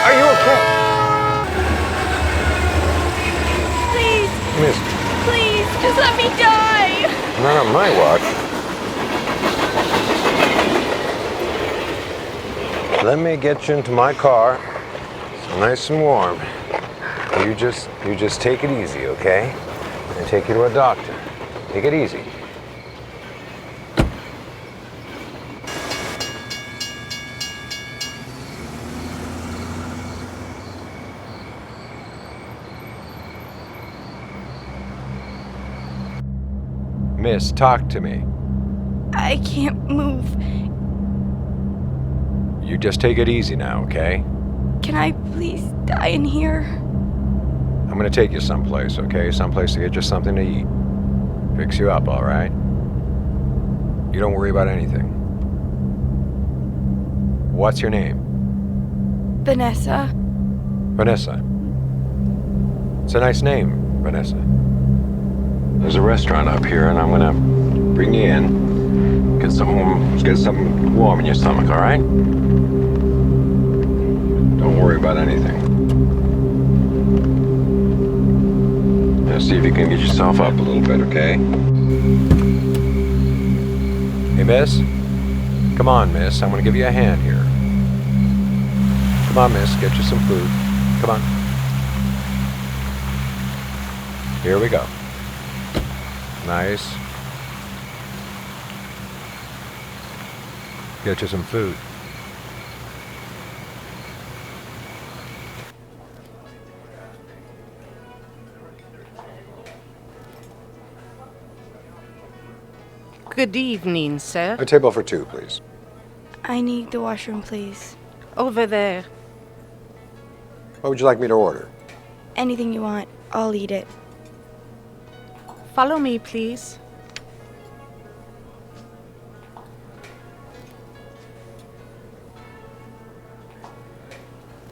Are you okay? Please. Miss. Please, just let me die. Not on my watch. Let me get you into my car. It's nice and warm. You just take it easy, okay? And take you to a doctor. Take it easy. Miss, talk to me. I can't move. You just take it easy now, okay? Can I please die in here? I'm gonna take you someplace, okay? Someplace to get you something to eat. Fix you up, all right? You don't worry about anything. What's your name? Vanessa. Vanessa. It's a nice name, Vanessa. There's a restaurant up here, and I'm gonna bring you in. Get something warm in your stomach, all right? Don't worry about anything. Now see if you can get yourself up a little bit, okay? Hey, miss? Come on, miss. I'm gonna give you a hand here. Come on, miss. Get you some food. Come on. Here we go. Nice. Get you some food. Good evening, sir. A table for two, please. I need the washroom, please. Over there. What would you like me to order? Anything you want, I'll eat it. Follow me, please.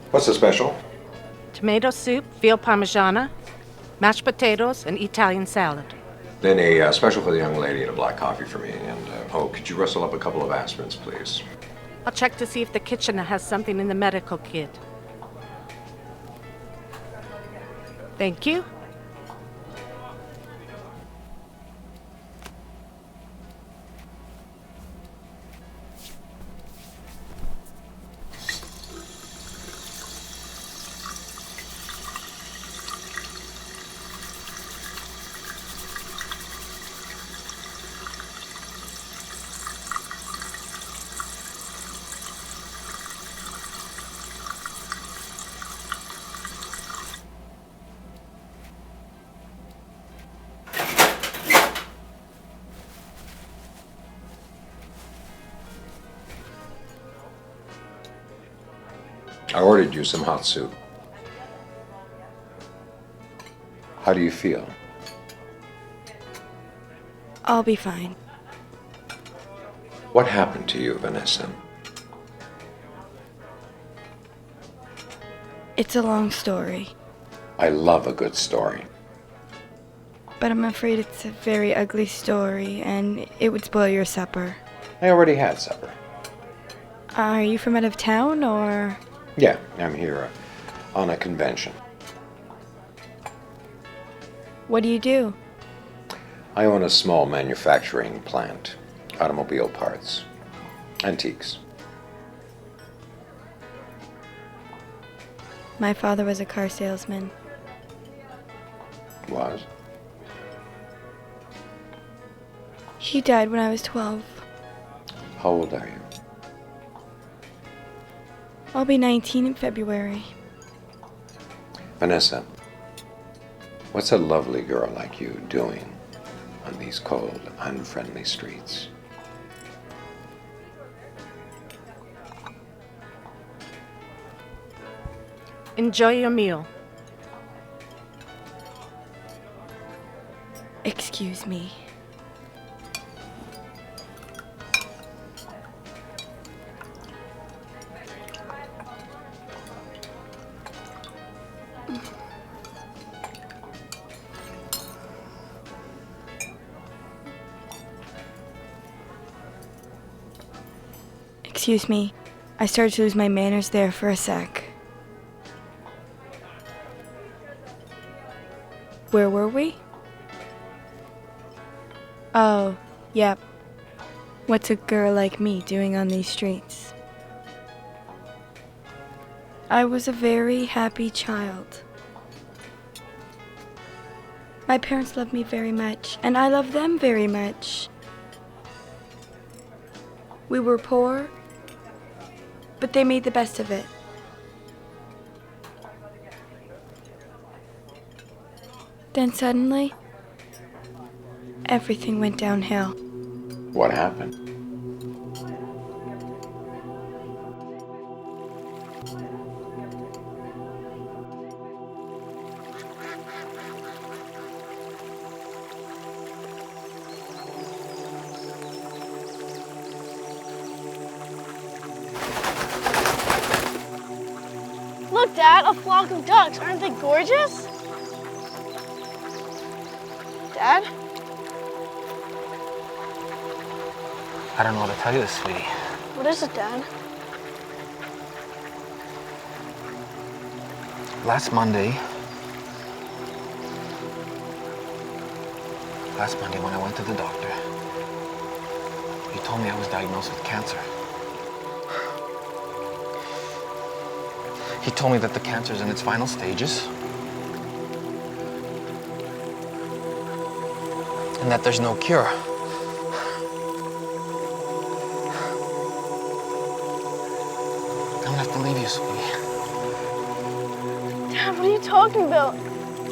What's the special? Tomato soup, veal parmigiana, mashed potatoes, and Italian salad. Then a special for the young lady and a black coffee for me. And, could you rustle up a couple of aspirins, please? I'll check to see if the kitchen has something in the medical kit. Thank you. I ordered you some hot soup. How do you feel? I'll be fine. What happened to you, Vanessa? It's a long story, I love a good story. but I'm afraid it's a very ugly story and it would spoil your supper. I already had supper. Are you from out of town or? Yeah, I'm here on a convention. What do you do? I own a small manufacturing plant. Automobile parts. Antiques. My father was a car salesman. Was? He died when I was 12. How old are you? I'll be 19 in February. Vanessa, what's a lovely girl like you doing on these cold, unfriendly streets? Enjoy your meal. Excuse me. Excuse me. I started to lose my manners there for a sec. Where were we? Oh, yep. What's a girl like me doing on these streets? I was a very happy child. My parents loved me very much, and I loved them very much. We were poor, but they made the best of it. Then suddenly, everything went downhill. What happened? Look, Dad, a flock of ducks. Aren't they gorgeous? Dad? I don't know what to tell you, sweetie. What is it, Dad? Last Monday when I went to the doctor, he told me I was diagnosed with cancer. He told me that the cancer's in its final stages and that there's no cure. I'm gonna have to leave you, sweetie. Dad, what are you talking about?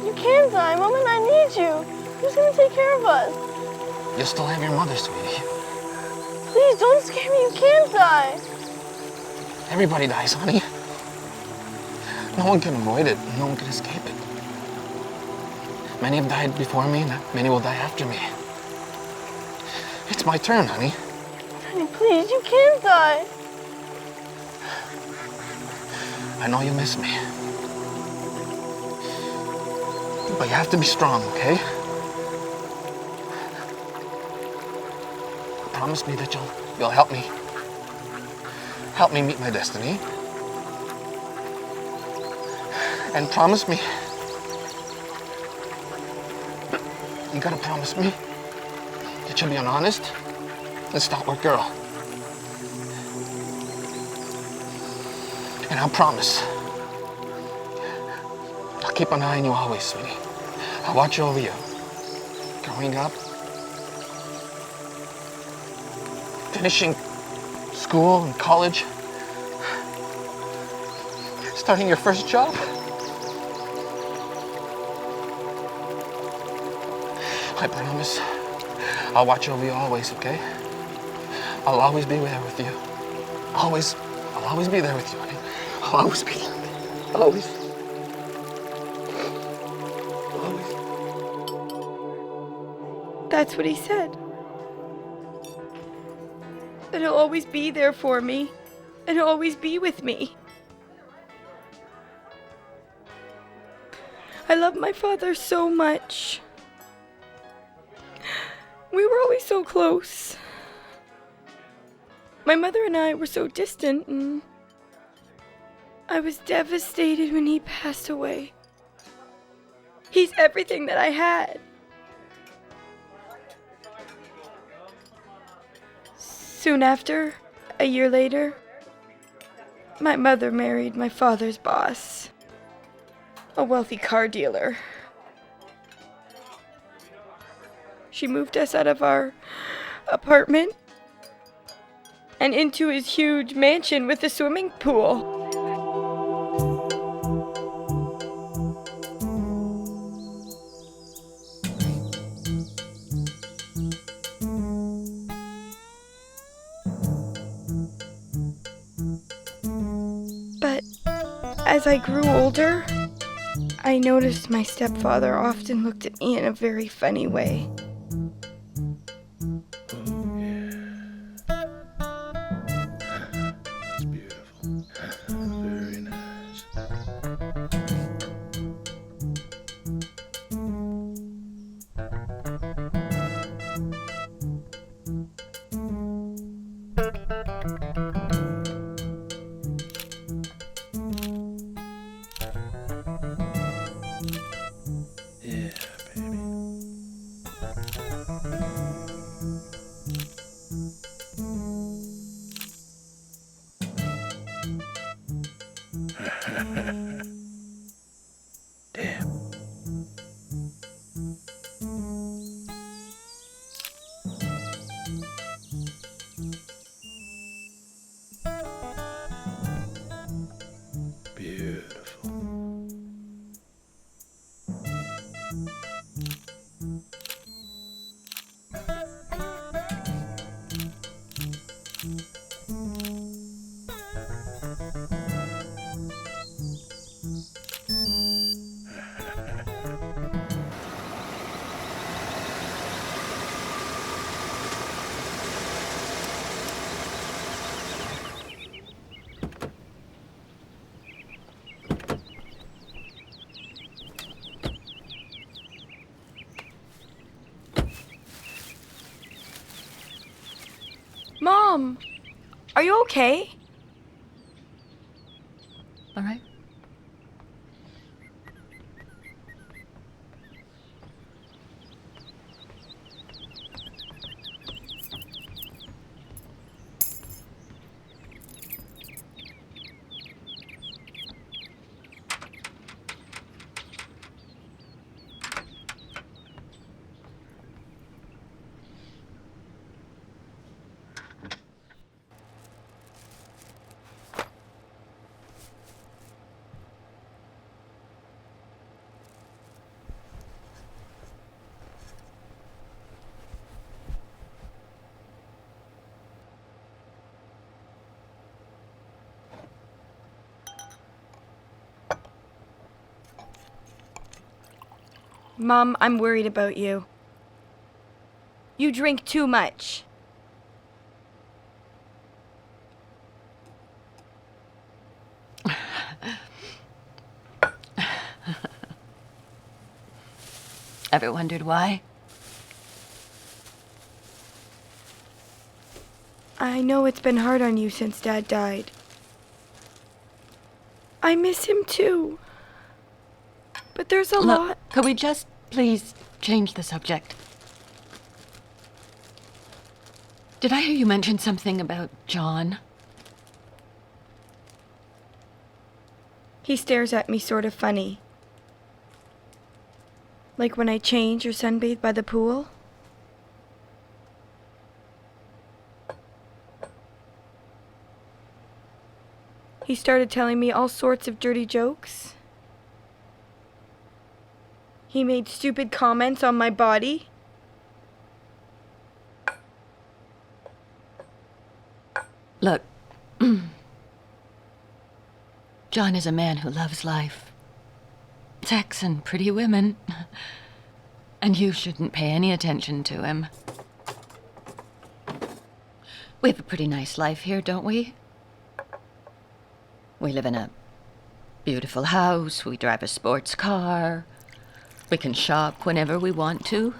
You can't die. Mom and I need you. Who's gonna take care of us? You'll still have your mother, sweetie. Please, don't scare me. You can't die. Everybody dies, honey. No one can avoid it. No one can escape it. Many have died before me, and many will die after me. It's my turn, honey. Daddy, please, you can't die. I know you miss me. But you have to be strong, okay? Promise me that you'll help me. Help me meet my destiny. And promise me You gotta promise me that you'll be an honest and stalwart girl. And I'll promise I'll keep an eye on you always, sweetie. I'll watch over you. Growing up, finishing school and college, starting your first job. I promise I'll watch over you always, okay? I'll always be there with you. I'll always be there with you, honey. I'll always be there. Always. Always. That's what he said. That he'll always be there for me, and he'll always be with me. I love my father so much. We were always so close. My mother and I were so distant, and I was devastated when he passed away. He's everything that I had. Soon after, a year later, my mother married my father's boss, a wealthy car dealer. She moved us out of our apartment and into his huge mansion with a swimming pool. But as I grew older, I noticed my stepfather often looked at me in a very funny way. That's beautiful. Very nice. Yeah, baby. Damn. Beautiful. Mom, are you okay? All right. Mom, I'm worried about you. You drink too much. Ever wondered why? I know it's been hard on you since Dad died. I miss him too. But there's a lot. Look, could we just please change the subject. Did I hear you mention something about John? He stares at me sort of funny. Like when I change or sunbathe by the pool. He started telling me all sorts of dirty jokes. He made stupid comments on my body. Look, John is a man who loves life, sex and pretty women, and you shouldn't pay any attention to him. We have a pretty nice life here, don't we? We live in a beautiful house, we drive a sports car, we can shop whenever we want to.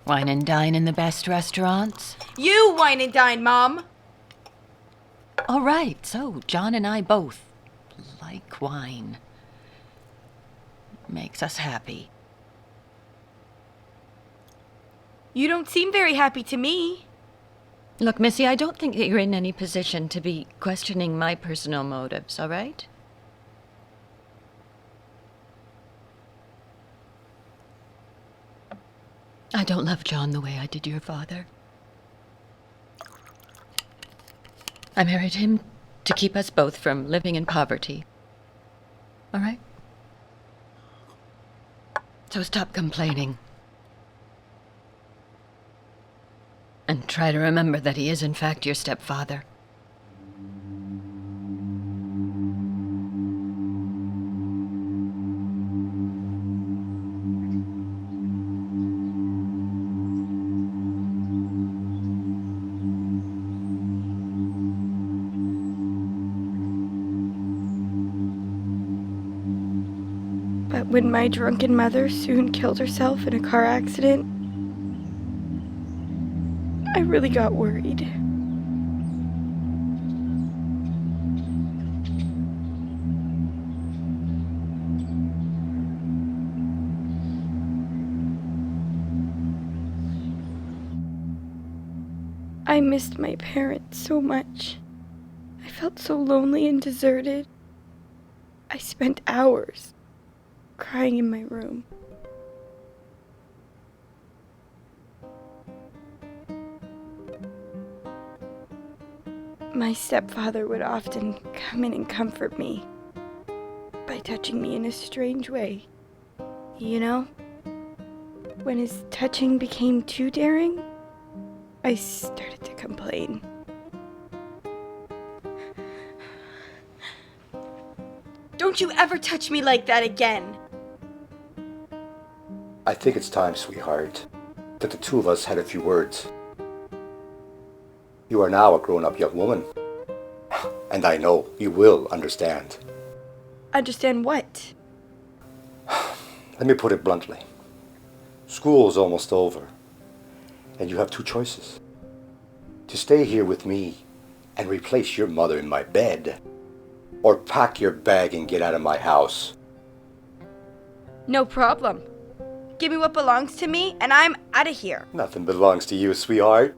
Wine and dine in the best restaurants. You wine and dine, Mom! All right, so John and I both like wine. Makes us happy. You don't seem very happy to me. Look, Missy, I don't think that you're in any position to be questioning my personal motives, all right? I don't love John the way I did your father. I married him to keep us both from living in poverty. All right? So stop complaining. And try to remember that he is, in fact, your stepfather. But when my drunken mother soon killed herself in a car accident, I really got worried. I missed my parents so much. I felt so lonely and deserted. I spent hours crying in my room. My stepfather would often come in and comfort me by touching me in a strange way. You know, when his touching became too daring, I started to complain. Don't you ever touch me like that again! I think it's time, sweetheart, that the two of us had a few words. You are now a grown-up young woman, and I know you will understand. Understand what? Let me put it bluntly. School's almost over, and you have two choices. To stay here with me and replace your mother in my bed, or pack your bag and get out of my house. No problem. Give me what belongs to me, and I'm out of here. Nothing belongs to you, sweetheart.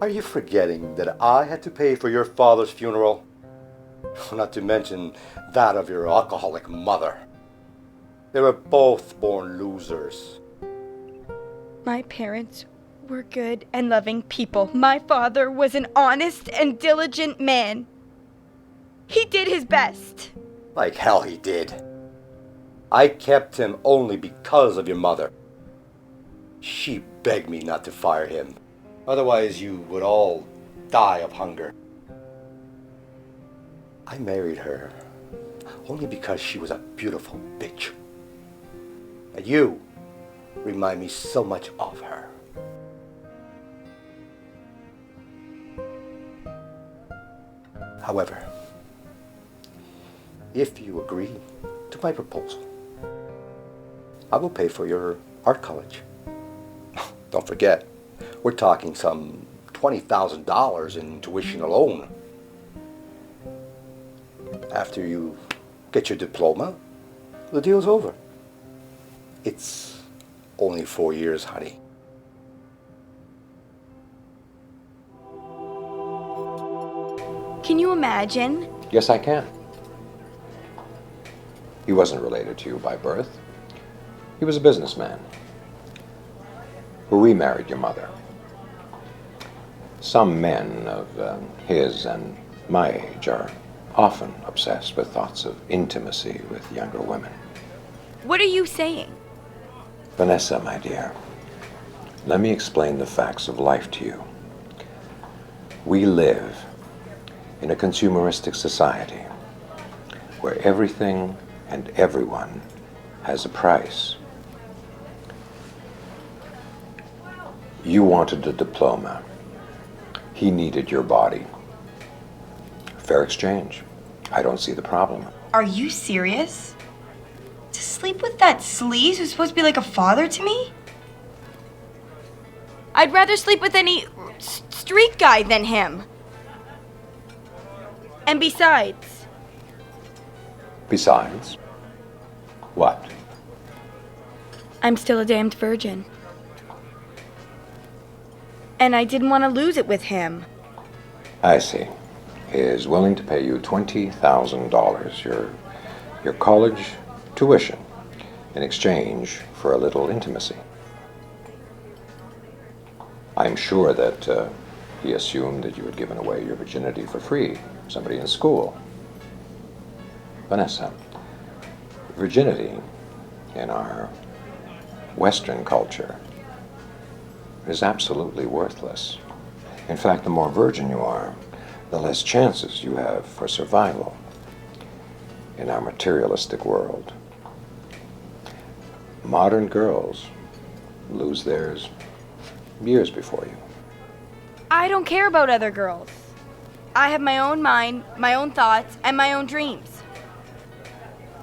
Are you forgetting that I had to pay for your father's funeral? Not to mention that of your alcoholic mother. They were both born losers. My parents were good and loving people. My father was an honest and diligent man. He did his best. Like hell he did. I kept him only because of your mother. She begged me not to fire him. Otherwise you would all die of hunger. I married her only because she was a beautiful bitch. And you remind me so much of her. However, if you agree to my proposal, I will pay for your art college. Don't forget, we're talking some $20,000 in tuition alone. After you get your diploma, the deal's over. It's only 4 years, honey. Can you imagine? Yes, I can. He wasn't related to you by birth. He was a businessman who remarried your mother. Some men of his and my age are often obsessed with thoughts of intimacy with younger women. What are you saying? Vanessa, my dear, let me explain the facts of life to you. We live in a consumeristic society where everything and everyone has a price. You wanted a diploma. He needed your body. Fair exchange. I don't see the problem. Are you serious? To sleep with that sleaze who's supposed to be like a father to me? I'd rather sleep with any street guy than him. And besides, Besides, what? I'm still a damned virgin. And I didn't want to lose it with him. I see. He is willing to pay you $20,000, your college tuition, in exchange for a little intimacy. I'm sure that he assumed that you had given away your virginity for free. Somebody in school. Vanessa, virginity in our Western culture is absolutely worthless. In fact, the more virgin you are, the less chances you have for survival in our materialistic world. Modern girls lose theirs years before you. I don't care about other girls. I have my own mind, my own thoughts, and my own dreams.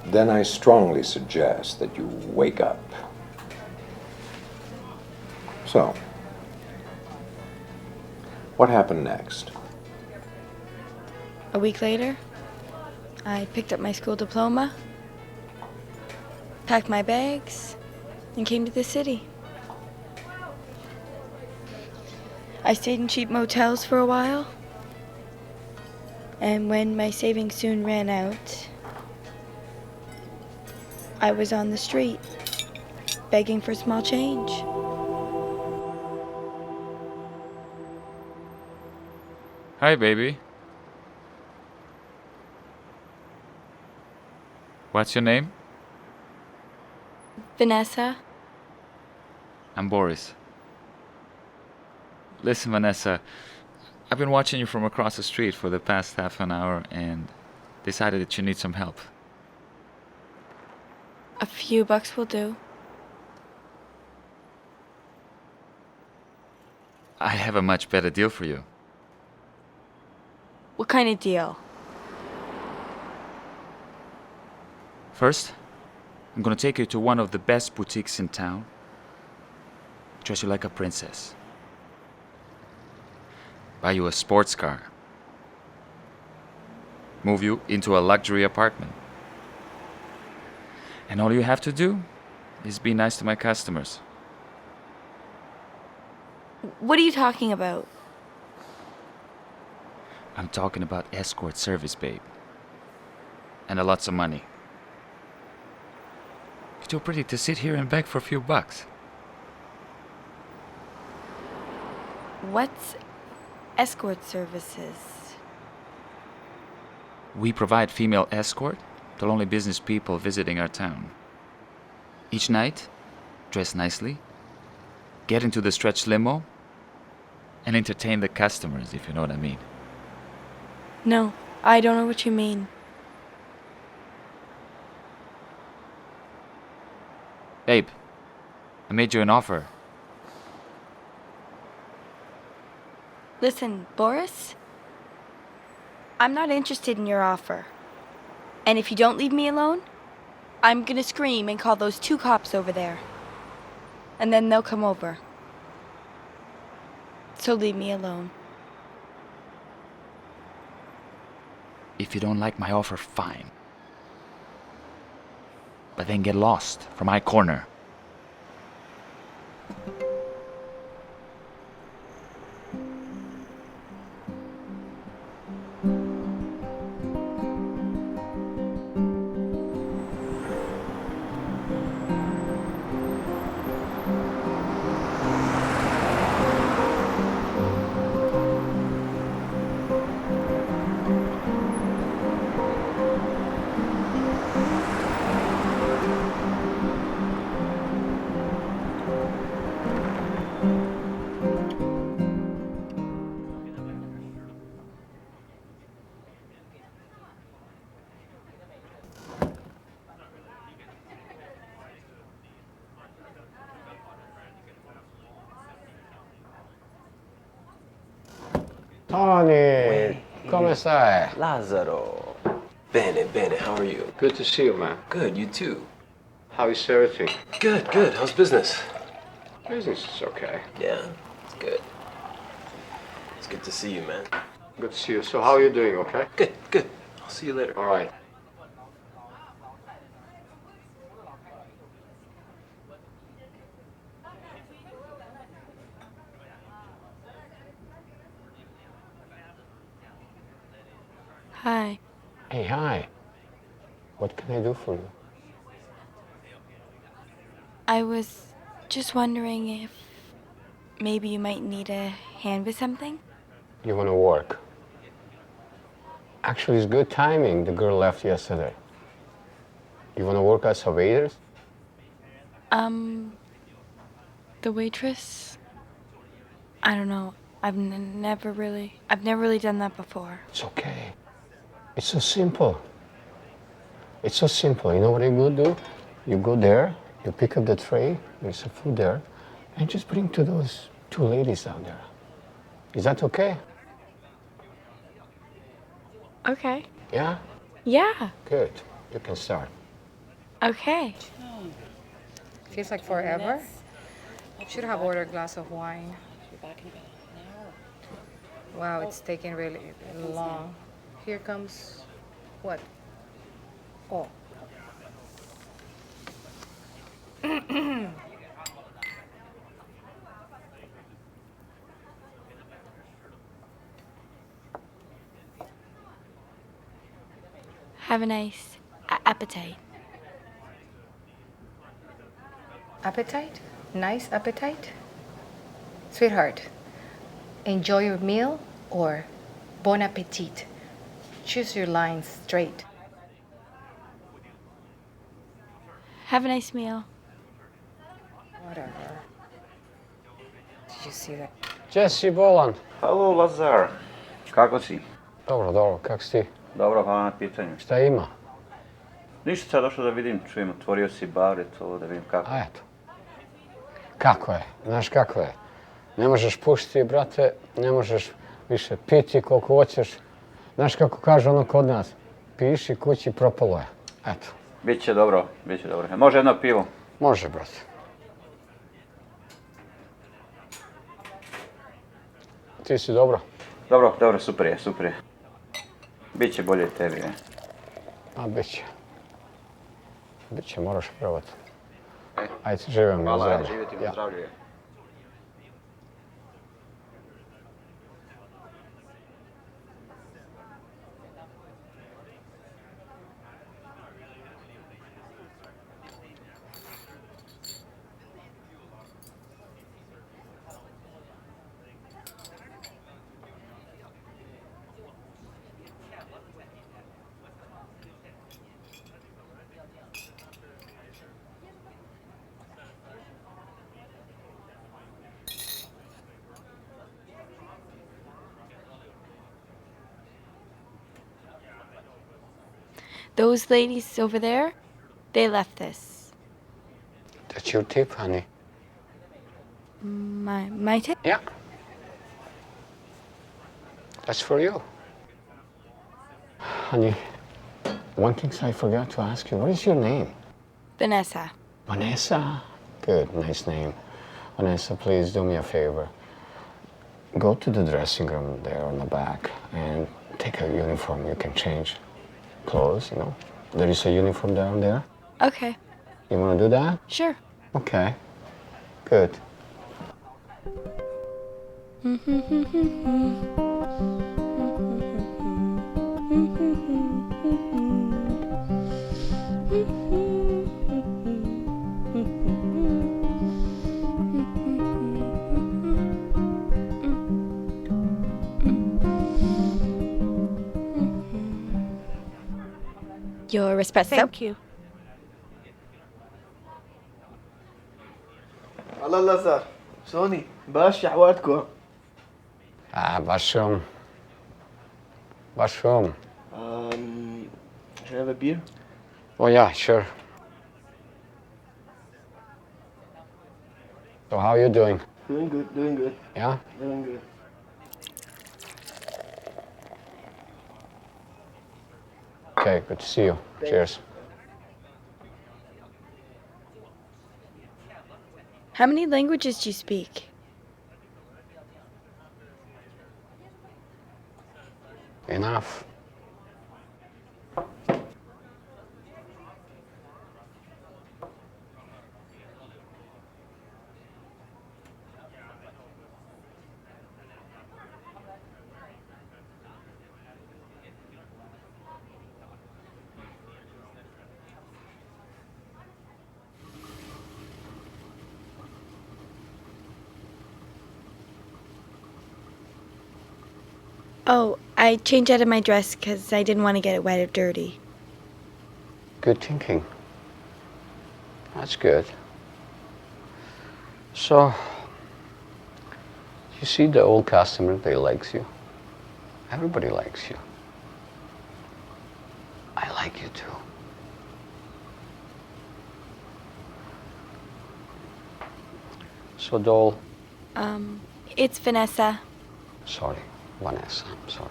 Then I strongly suggest that you wake up. So, what happened next? A week later, I picked up my school diploma, packed my bags, and came to the city. I stayed in cheap motels for a while, and when my savings soon ran out, I was on the street, begging for small change. Hi, baby. What's your name? Vanessa, I'm Boris. Listen, Vanessa, I've been watching you from across the street for the past half an hour and decided that you need some help. a few bucks will do. I have a much better deal for you. What kind of deal? First, I'm gonna take you to one of the best boutiques in town. Dress you like a princess. Buy you a sports car. Move you into a luxury apartment. And all you have to do is be nice to my customers. What are you talking about? I'm talking about escort service, babe. And a lots of money. You're too pretty to sit here and beg for a few bucks. What's escort services? We provide female escort to lonely business people visiting our town. Each night, dress nicely, get into the stretch limo, and entertain the customers, if you know what I mean. No, I don't know what you mean. Babe, I made you an offer. Listen, Boris, I'm not interested in your offer. And if you don't leave me alone, I'm gonna scream and call those 2 cops over there. And then they'll come over. So leave me alone. If you don't like my offer, fine. But then get lost from my corner. Tony, come stai? Lazzaro. Bene, bene, how are you? Good to see you, man. Good, you too. How is everything? Good, good. How's business? Business is okay. Yeah, it's good. It's good to see you, man. Good to see you. So how are you doing, okay? Good, good. I'll see you later. All right. Hi. Hey, hi. What can I do for you? I was just wondering if maybe you might need a hand with something? You want to work? Actually, it's good timing. The girl left yesterday. You want to work as a waiter? The waitress? I don't know. I've never really done that before. It's okay. It's so simple. It's so simple. You know what you go do? You go there, you pick up the tray, there's some food there, and just bring to those two ladies down there. Is that okay? Okay. Yeah? Yeah. Good. You can start. Okay. Feels like forever. Should have ordered a glass of wine. Wow, it's taking really long. Here comes what? Oh. Have a nice appetite. Appetite? Nice appetite? Sweetheart, enjoy your meal or bon appetit. Choose your lines straight. Have a nice meal. Whatever. Did you see that? Jesse Bolan. Halo, Lazar. Kako si? Dobro, dobro. Kako si ti? Dobro, hvala na pitanju. Šta ima? Ništa, sad došao da vidim, čujem, otvorio si bar, eto, da vidim kako. A eto. Kako je? Znaš kako je? Ne možeš pušiti, brate, ne možeš više piti koliko hoćeš. Znaš kako kaže ono kod nas? Piši kući, propalo je. Eto. Biće dobro, biće dobro. Može jedno pivo? Može, brate. Ti si dobro? Dobro, dobro, super je, super je. Biće bolje tebi, je. A, biće. Biće, moraš probati. Ajde, živim na Hvala, zdravlje. živjeti na zdravlje. Those ladies over there, they left this. That's your tip, honey. My tip? Yeah. That's for you. Honey, one thing I forgot to ask you, what is your name? Vanessa. Vanessa? Good, nice name. Vanessa, please do me a favor. Go to the dressing room there on the back and take a uniform. You can change clothes, you know. There is a uniform down there. Okay. You want to do that? Sure. Okay. Good. Your espresso? Thank you. الله لازار سوني باش حوارتكم Bashum. Bashum. Should I have a beer? Oh, yeah, sure. So how are you doing? Doing good, doing good. Yeah? Doing good. Okay, good to see you. Cheers. How many languages do you speak? Enough. Oh, I changed out of my dress because I didn't want to get it wet or dirty. Good thinking. That's good. So, you see the old customer, they likes you. Everybody likes you. I like you too. So, doll. It's Vanessa. Sorry, Vanessa, I'm sorry.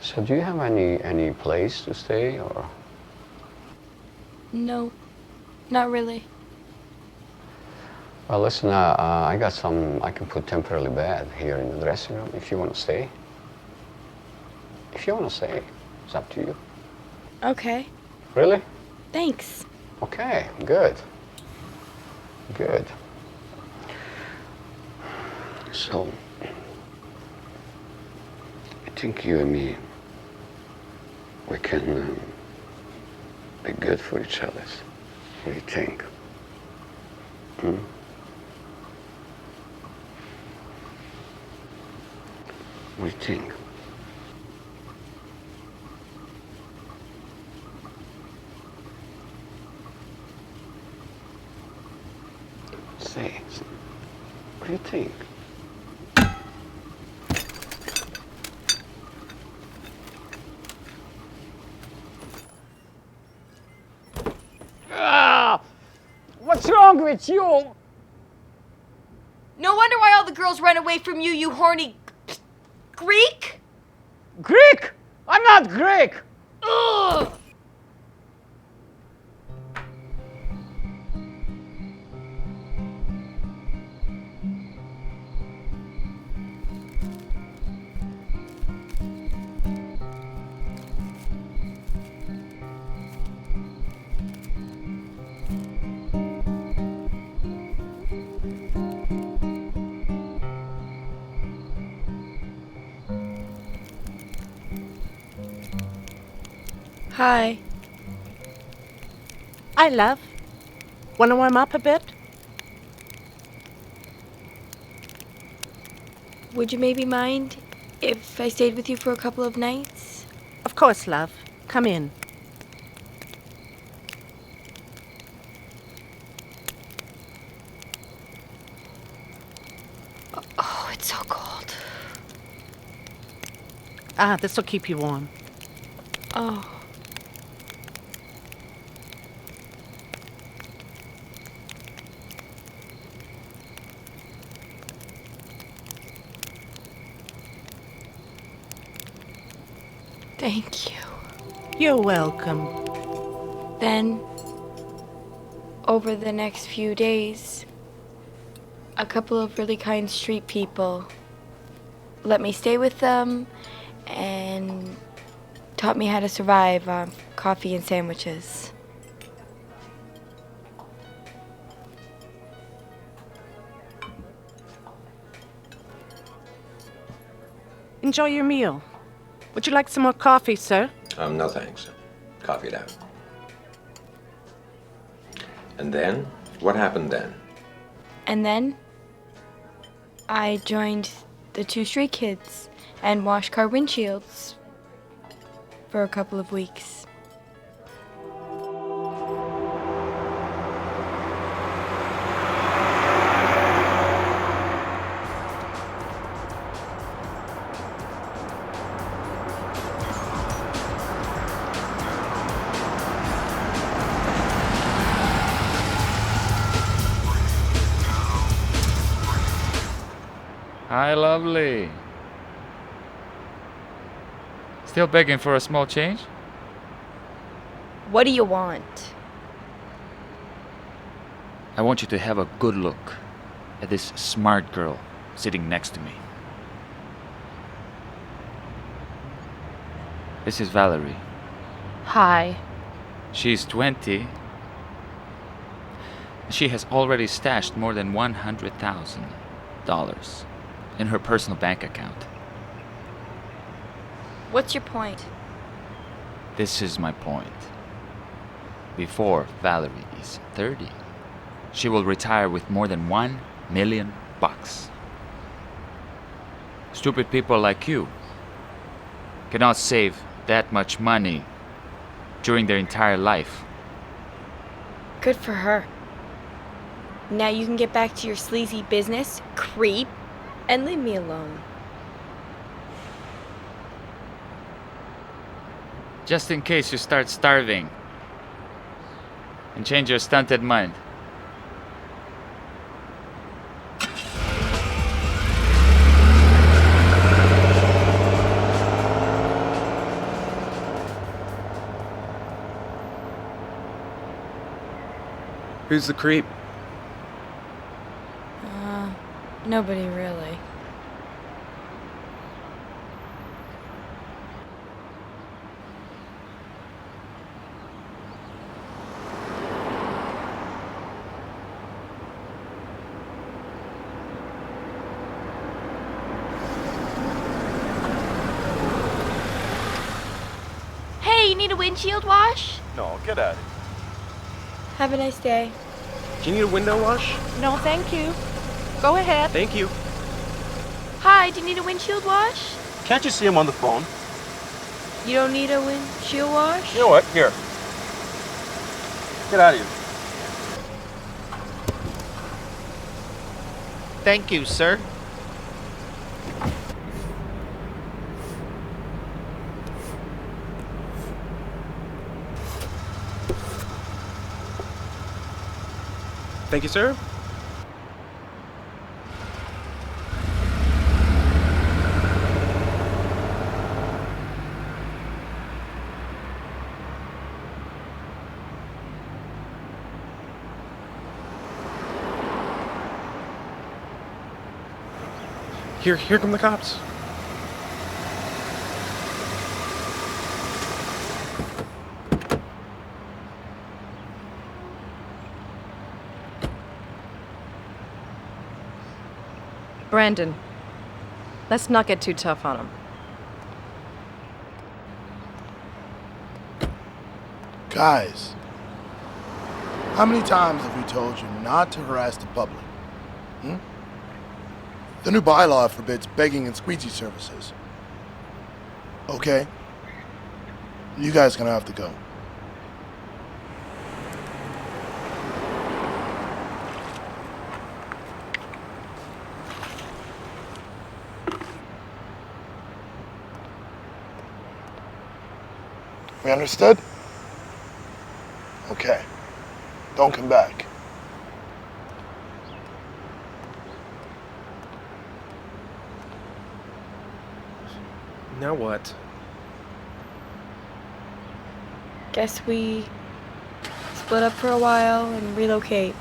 So, do you have any place to stay, or? No, not really. Well, listen, I got some, I can put temporarily bed here in the dressing room if you want to stay. If you want to stay, it's up to you. Okay. Really? Thanks. Okay, good. Good. So, I think you and me, we can be good for each other. What do you think? Hmm? What do you think? Say, what do you think? What's wrong with you? No wonder why all the girls run away from you, you horny Greek? Greek? I'm not Greek. Ugh! Hi. Hi, love. Want to warm up a bit? Would you maybe mind if I stayed with you for a couple of nights? Of course, love. Come in. Oh, it's so cold. Ah, this will keep you warm. Oh. Thank you. You're welcome. Then, over the next few days, a couple of really kind street people let me stay with them and taught me how to survive on coffee and sandwiches. Enjoy your meal. Would you like some more coffee, sir? No thanks. Coffee'd out. And then? What happened then? And then I joined the two street kids and washed car windshields for a couple of weeks. Hi, lovely. Still begging for a small change? What do you want? I want you to have a good look at this smart girl sitting next to me. This is Valerie. Hi. She's 20. She has already stashed more than $100,000 in her personal bank account. What's your point? This is my point. Before Valerie is 30, she will retire with more than $1 million. Stupid people like you cannot save that much money during their entire life. Good for her. Now you can get back to your sleazy business, creep, and leave me alone. Just in case you start starving and change your stunted mind. Who's the creep? Nobody really. Hey, you need a windshield wash? No, get out of here. Have a nice day. Do you need a window wash? No, thank you. Go ahead. Thank you. Hi, do you need a windshield wash? Can't you see him on the phone? You don't need a windshield wash? You know what? Here. Get out of here. Thank you, sir. Thank you, sir. Here come the cops. Brandon, let's not get too tough on him. Guys, how many times have we told you not to harass the public? The new bylaw forbids begging and squeegee services. Okay? You guys gonna have to go. We understood? Okay. Don't come back. Now what? Guess we split up for a while and relocate.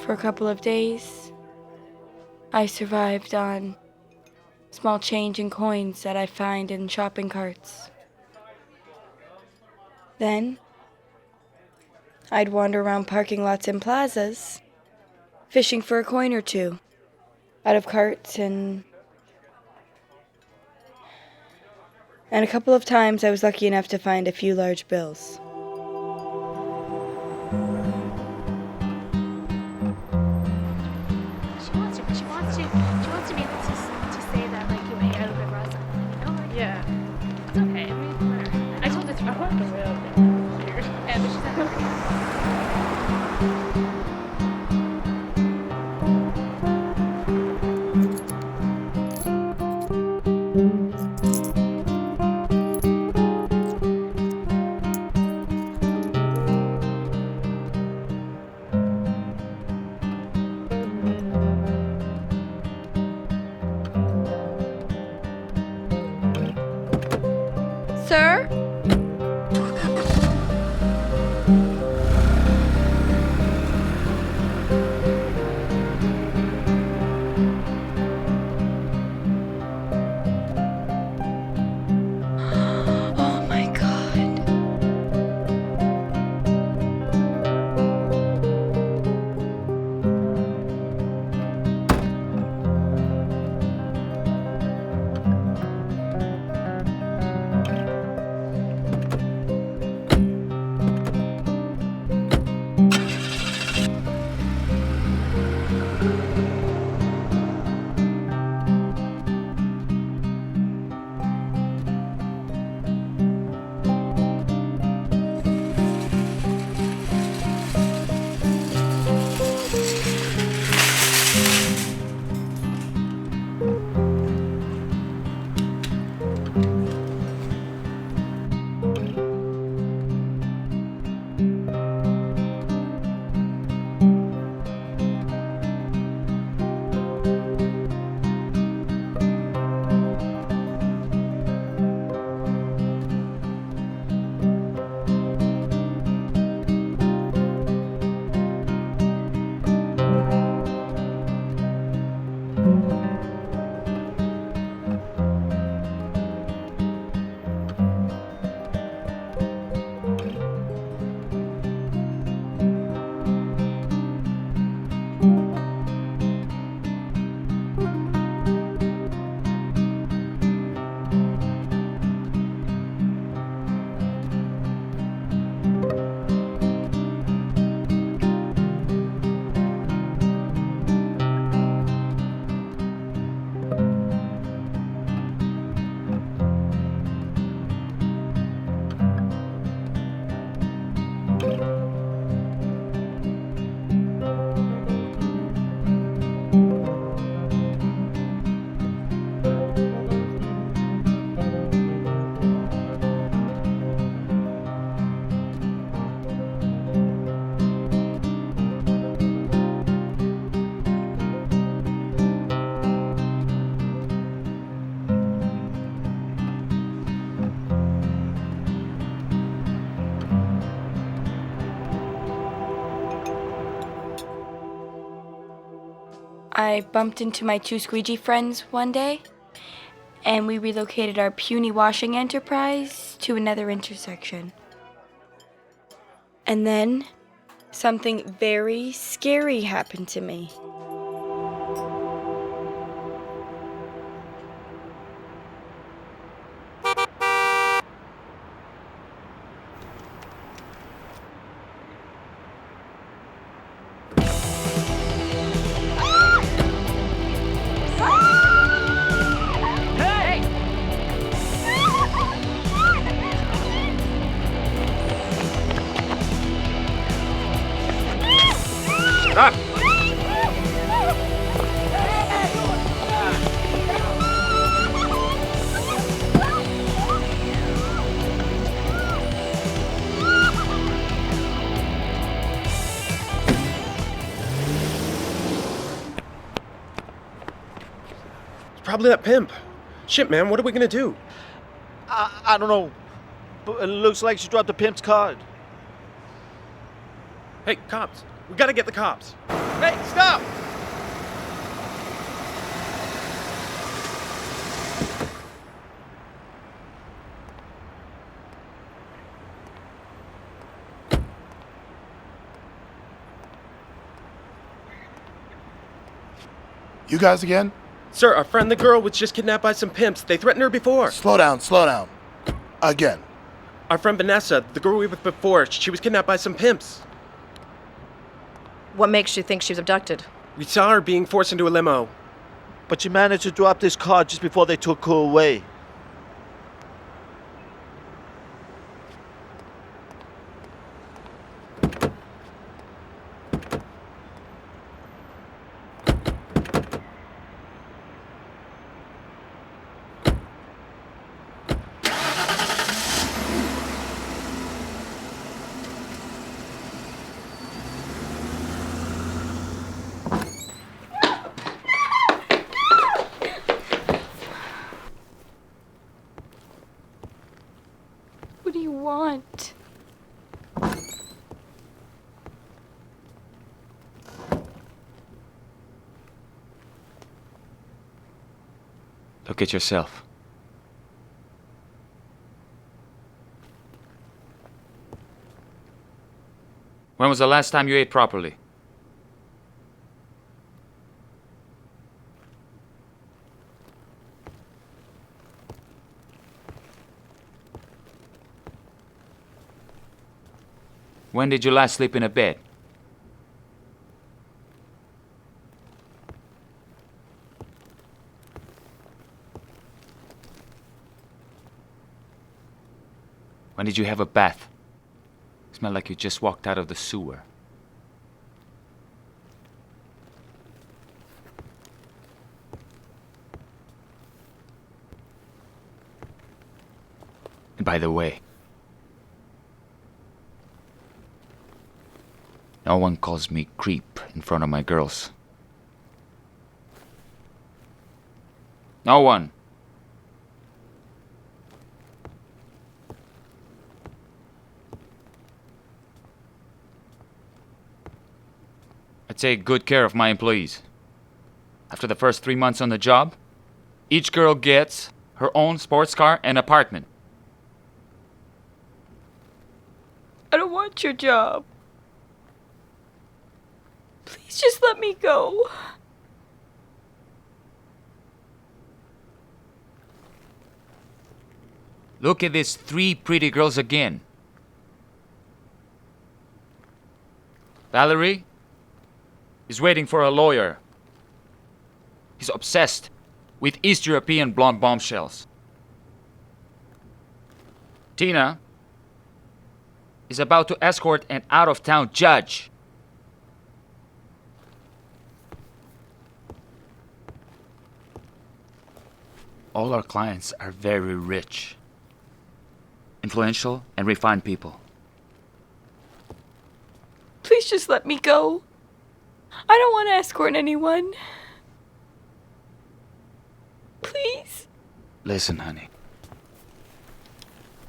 For a couple of days, I survived on small change and coins that I find in shopping carts. Then, I'd wander around parking lots and plazas, fishing for a coin or two, out of carts, and a couple of times I was lucky enough to find a few large bills. She wants to be able to say that like you hang out with Rosa. Yeah. It's okay. I mean, whatever. I told her I want the real thing. Yeah, but she's like, okay. Sir? Oh my God. I bumped into my two squeegee friends one day, and we relocated our puny washing enterprise to another intersection. And then, something very scary happened to me. Stop! Probably that pimp. Shit, man, what are we gonna do? I don't know, but it looks like she dropped the pimp's card. Hey, cops. We gotta get the cops. Hey, stop! You guys again? Sir, our friend the girl was just kidnapped by some pimps. They threatened her before. Slow down, slow down. Again. Our friend Vanessa, the girl we were with before, she was kidnapped by some pimps. What makes you think she was abducted? We saw her being forced into a limo. But she managed to drop this card just before they took her away. want. Look at yourself. When was the last time you ate properly? When did you last sleep in a bed? When did you have a bath? Smelled like you just walked out of the sewer. And by the way, no one calls me creep in front of my girls. No one. I take good care of my employees. After the first 3 months on the job, each girl gets her own sports car and apartment. I don't want your job. Please just let me go. Look at these 3 pretty girls again. Valerie is waiting for a lawyer. He's obsessed with East European blonde bombshells. Tina is about to escort an out-of-town judge. All our clients are very rich, influential, and refined people. Please just let me go. I don't want to escort anyone. Please. Listen, honey.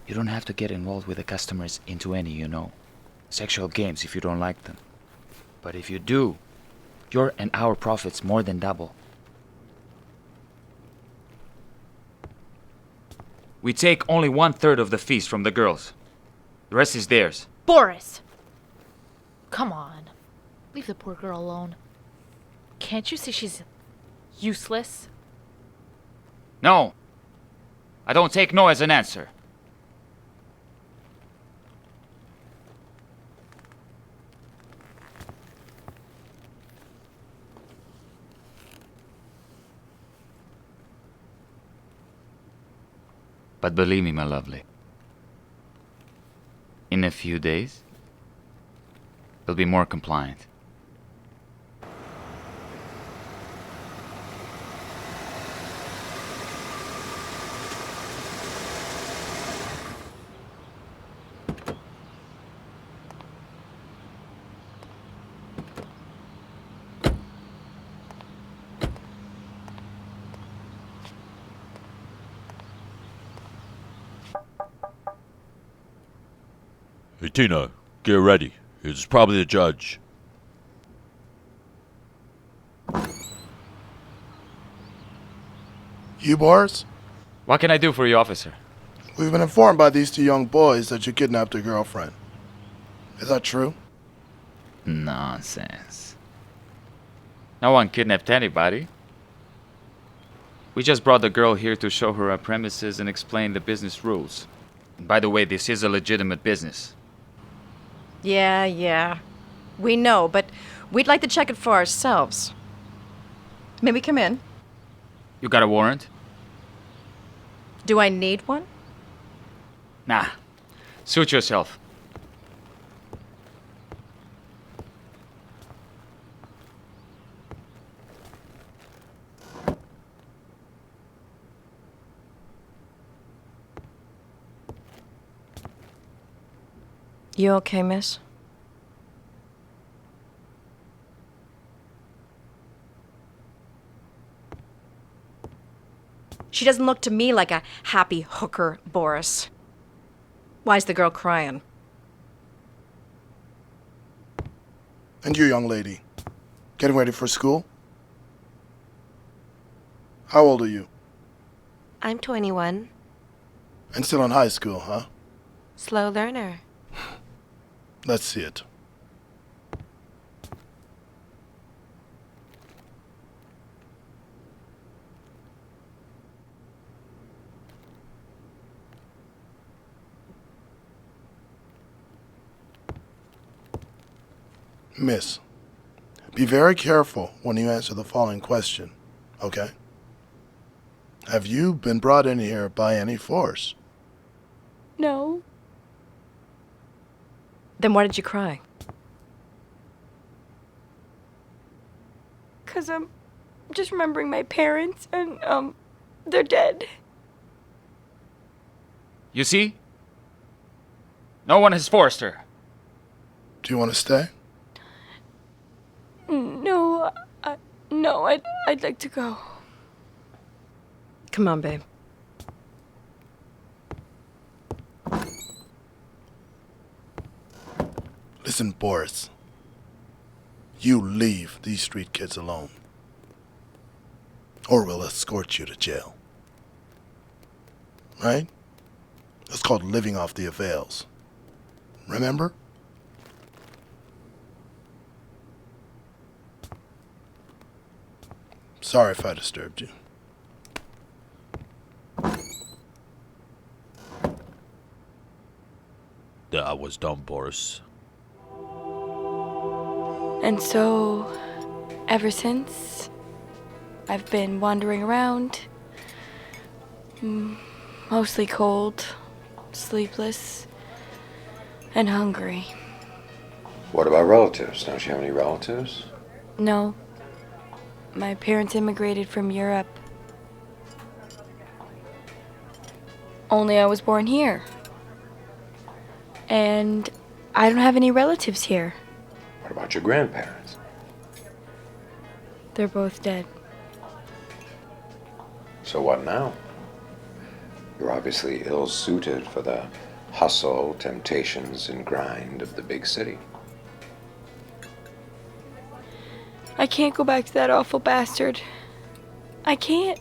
You don't have to get involved with the customers into any, sexual games if you don't like them. But if you do, your and our profits more than double. We take only 1/3 of the fees from the girls. The rest is theirs. Boris! Come on. Leave the poor girl alone. Can't you see she's useless? No. I don't take no as an answer. But believe me, my lovely, in a few days, you'll be more compliant. Hey, Tina, get ready. It's probably the judge. You, Boris? What can I do for you, officer? We've been informed by these 2 young boys that you kidnapped a girlfriend. Is that true? Nonsense. No one kidnapped anybody. We just brought the girl here to show her our premises and explain the business rules. And by the way, this is a legitimate business. Yeah. We know, but we'd like to check it for ourselves. May we come in? You got a warrant? Do I need one? Nah. Suit yourself. You okay, miss? She doesn't look to me like a happy hooker, Boris. Why's the girl crying? And you, young lady, getting ready for school? How old are you? I'm 21. And still in high school, huh? Slow learner. Let's see it. Miss, be very careful when you answer the following question, okay? Have you been brought in here by any force? No. Then why did you cry? 'Cause I'm just remembering my parents and, they're dead. You see? No one has forced her. Do you want to stay? No, I'd like to go. Come on, babe. Listen, Boris. You leave these street kids alone, or we'll escort you to jail. Right? That's called living off the avails. Remember? Sorry if I disturbed you. That was dumb, Boris. And so, ever since, I've been wandering around, mostly cold, sleepless, and hungry. What about relatives? Don't you have any relatives? No. My parents immigrated from Europe. Only I was born here. And I don't have any relatives here. What about your grandparents? They're both dead. So what now? You're obviously ill-suited for the hustle, temptations, and grind of the big city. I can't go back to that awful bastard. I can't.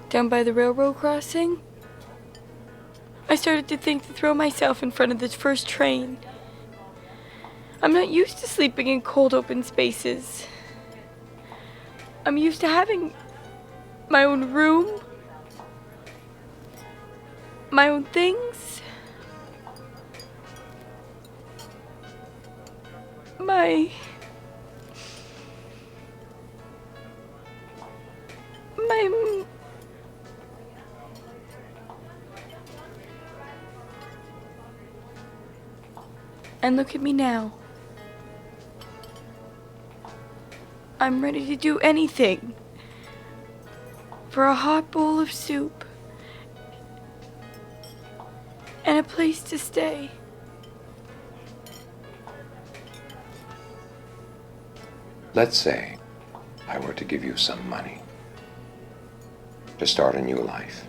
Down by the railroad crossing, I started to think to throw myself in front of the first train. I'm not used to sleeping in cold open spaces. I'm used to having my own room, my own things, my and look at me now. I'm ready to do anything for a hot bowl of soup and a place to stay. Let's say I were to give you some money to start a new life.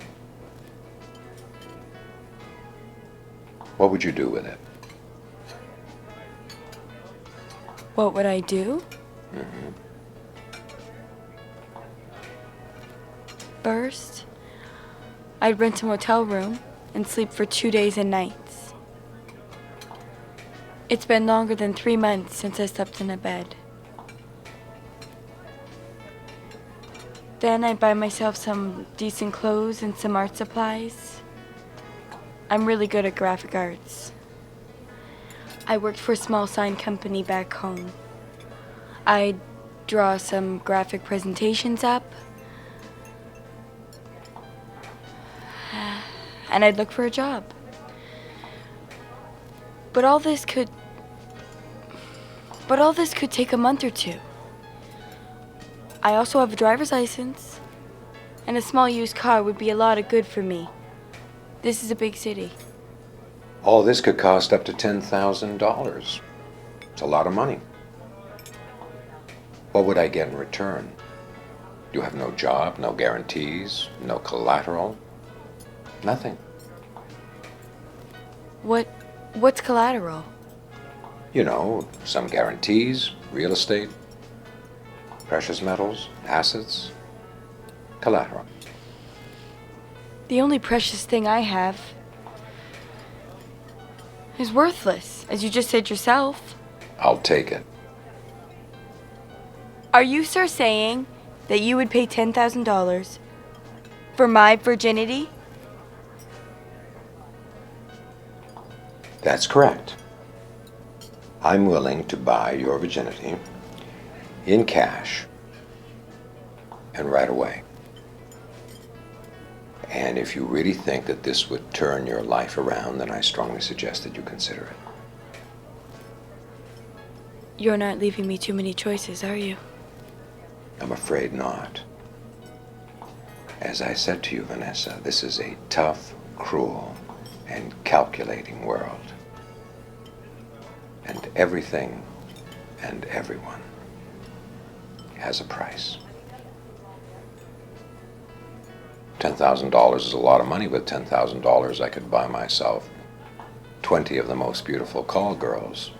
What would you do with it? What would I do? First, I'd rent a motel room and sleep for 2 days and nights. It's been longer than 3 months since I slept in a bed. Then I'd buy myself some decent clothes and some art supplies. I'm really good at graphic arts. I worked for a small sign company back home. I'd draw some graphic presentations up, and I'd look for a job. But all this could take a month or two. I also have a driver's license, and a small used car would be a lot of good for me. This is a big city. All this could cost up to $10,000. It's a lot of money. What would I get in return? You have no job, no guarantees, no collateral, nothing. What's collateral? You know, some guarantees, real estate, precious metals, assets, collateral. The only precious thing I have is worthless, as you just said yourself. I'll take it. Are you, sir, saying that you would pay $10,000 for my virginity? That's correct. I'm willing to buy your virginity in cash and right away. And if you really think that this would turn your life around, then I strongly suggest that you consider it. You're not leaving me too many choices, are you? I'm afraid not. As I said to you, Vanessa, this is a tough, cruel, and calculating world. And everything and everyone has a price. $10,000 is a lot of money. With $10,000, I could buy myself 20 of the most beautiful call girls.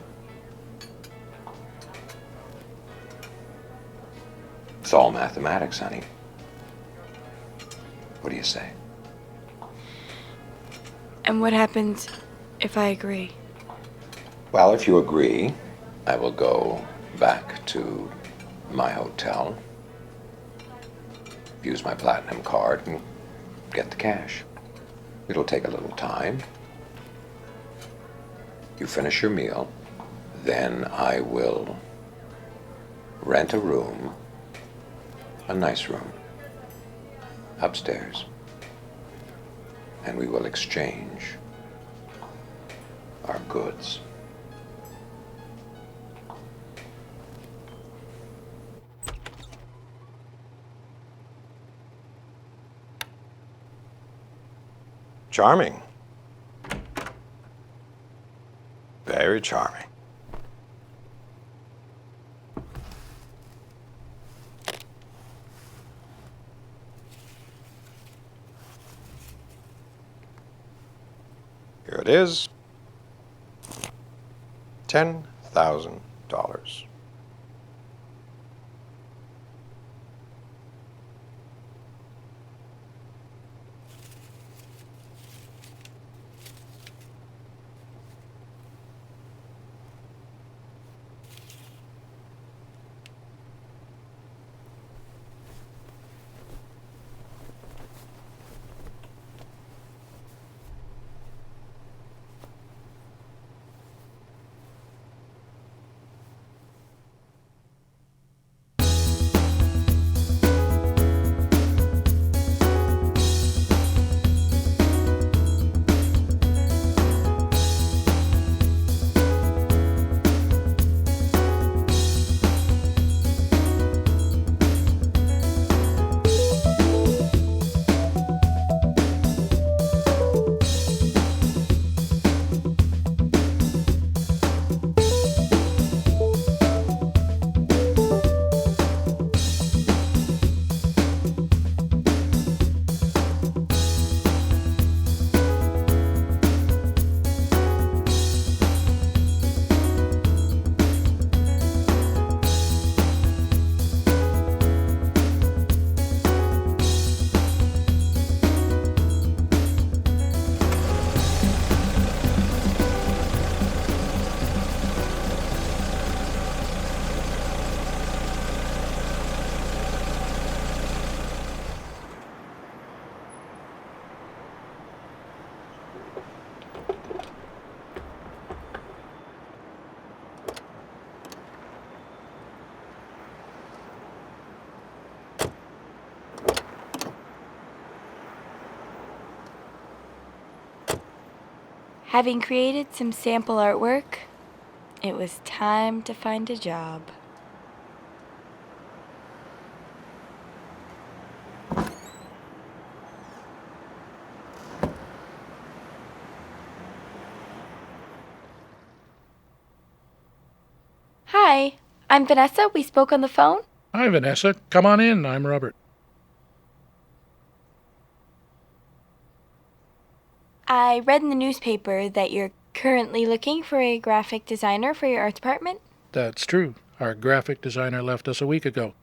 It's all mathematics, honey. What do you say? And what happens if I agree? Well, if you agree, I will go back to my hotel, use my platinum card, and get the cash. It'll take a little time. You finish your meal, then I will rent a room, a nice room, upstairs, and we will exchange our goods. Charming. Very charming. Here it is. $10,000. Having created some sample artwork, it was time to find a job. Hi, I'm Vanessa. We spoke on the phone. Hi, Vanessa. Come on in. I'm Robert. I read in the newspaper that you're currently looking for a graphic designer for your art department. That's true. Our graphic designer left us a week ago.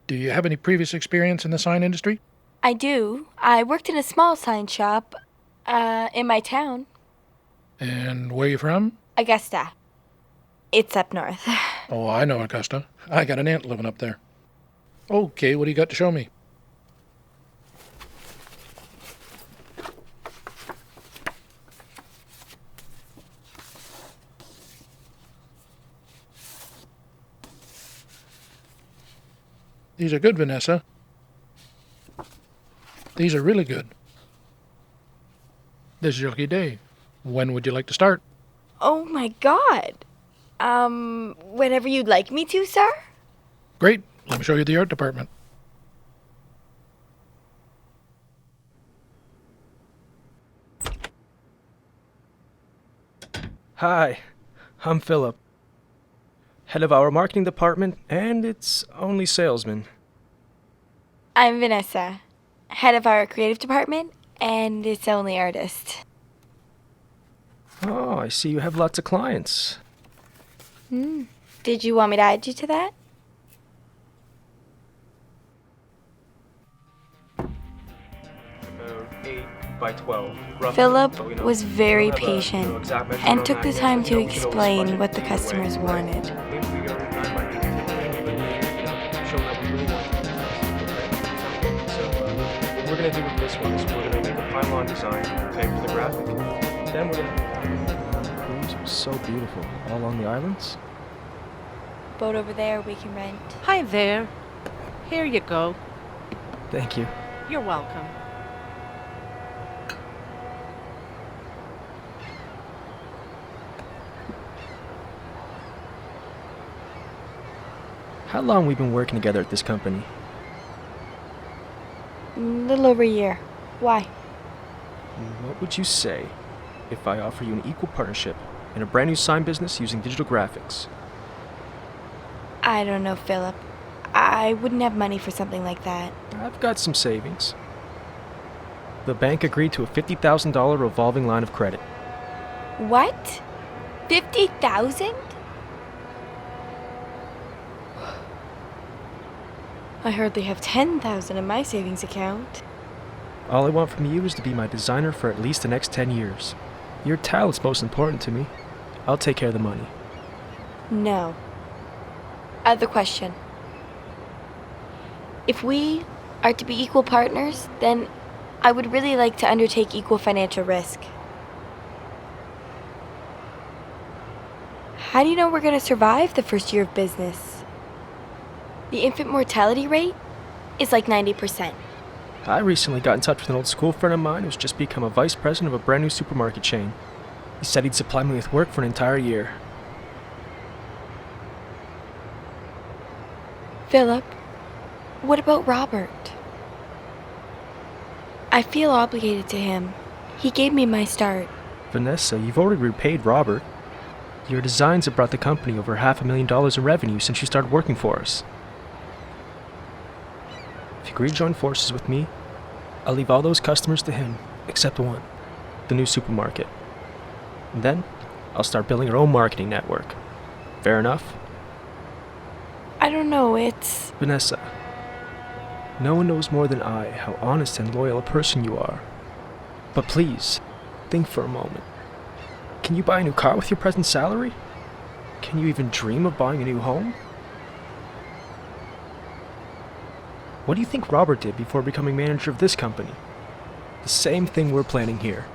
Do you have any previous experience in the sign industry? I do. I worked in a small sign shop, in my town. And where you from? Augusta. It's up north. Oh, I know Augusta. I got an aunt living up there. Okay, what do you got to show me? These are good, Vanessa. These are really good. This is your lucky day. When would you like to start? Oh my god. Whenever you'd like me to, sir? Great. Let me show you the art department. Hi, I'm Philip, head of our marketing department and its only salesman. I'm Vanessa, head of our creative department and its only artist. Oh, I see you have lots of clients. Did you want me to add you to that? About 8 by 12. Roughly. Philip was very We'll have a, patient exact measurement and on took that the yet, time but, to we can always explain budget what the anyway, customers right? wanted. Maybe we go 9 by 15, but show that we really want to do this, so what we're going to do with this one is we're going to make a pylon design, pay for the graphic. Then we're going to... Rooms are so beautiful, all on the islands. Boat over there we can rent. Hi there. Here you go. Thank you. You're welcome. How long we been working together at this company? A little over a year. Why? What would you say if I offer you an equal partnership in a brand new sign business using digital graphics? I don't know, Philip. I wouldn't have money for something like that. I've got some savings. The bank agreed to a $50,000 revolving line of credit. What? 50,000? I hardly have 10,000 in my savings account. All I want from you is to be my designer for at least the next 10 years. Your talent's most important to me. I'll take care of the money. No. Other question. If we are to be equal partners, then I would really like to undertake equal financial risk. How do you know we're going to survive the first year of business? The infant mortality rate is like 90%. I recently got in touch with an old school friend of mine who's just become a vice president of a brand new supermarket chain. He said he'd supply me with work for an entire year. Philip, what about Robert? I feel obligated to him. He gave me my start. Vanessa, you've already repaid Robert. Your designs have brought the company over $500,000 in revenue since you started working for us. If you agree to join forces with me, I'll leave all those customers to him, except one, the new supermarket. And then, I'll start building our own marketing network. Fair enough? I don't know, it's... Vanessa, no one knows more than I how honest and loyal a person you are. But please, think for a moment. Can you buy a new car with your present salary? Can you even dream of buying a new home? What do you think Robert did before becoming manager of this company? The same thing we're planning here.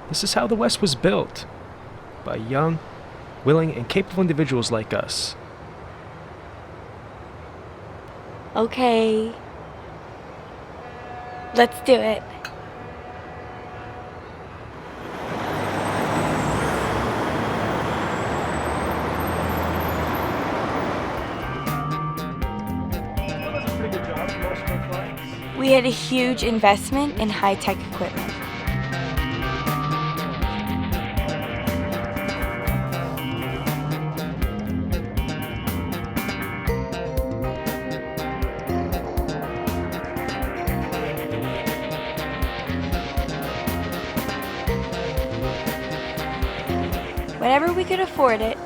This is how the West was built. By young, willing, and capable individuals like us. Okay. Let's do it. We had a huge investment in high-tech equipment. whenever we could afford it,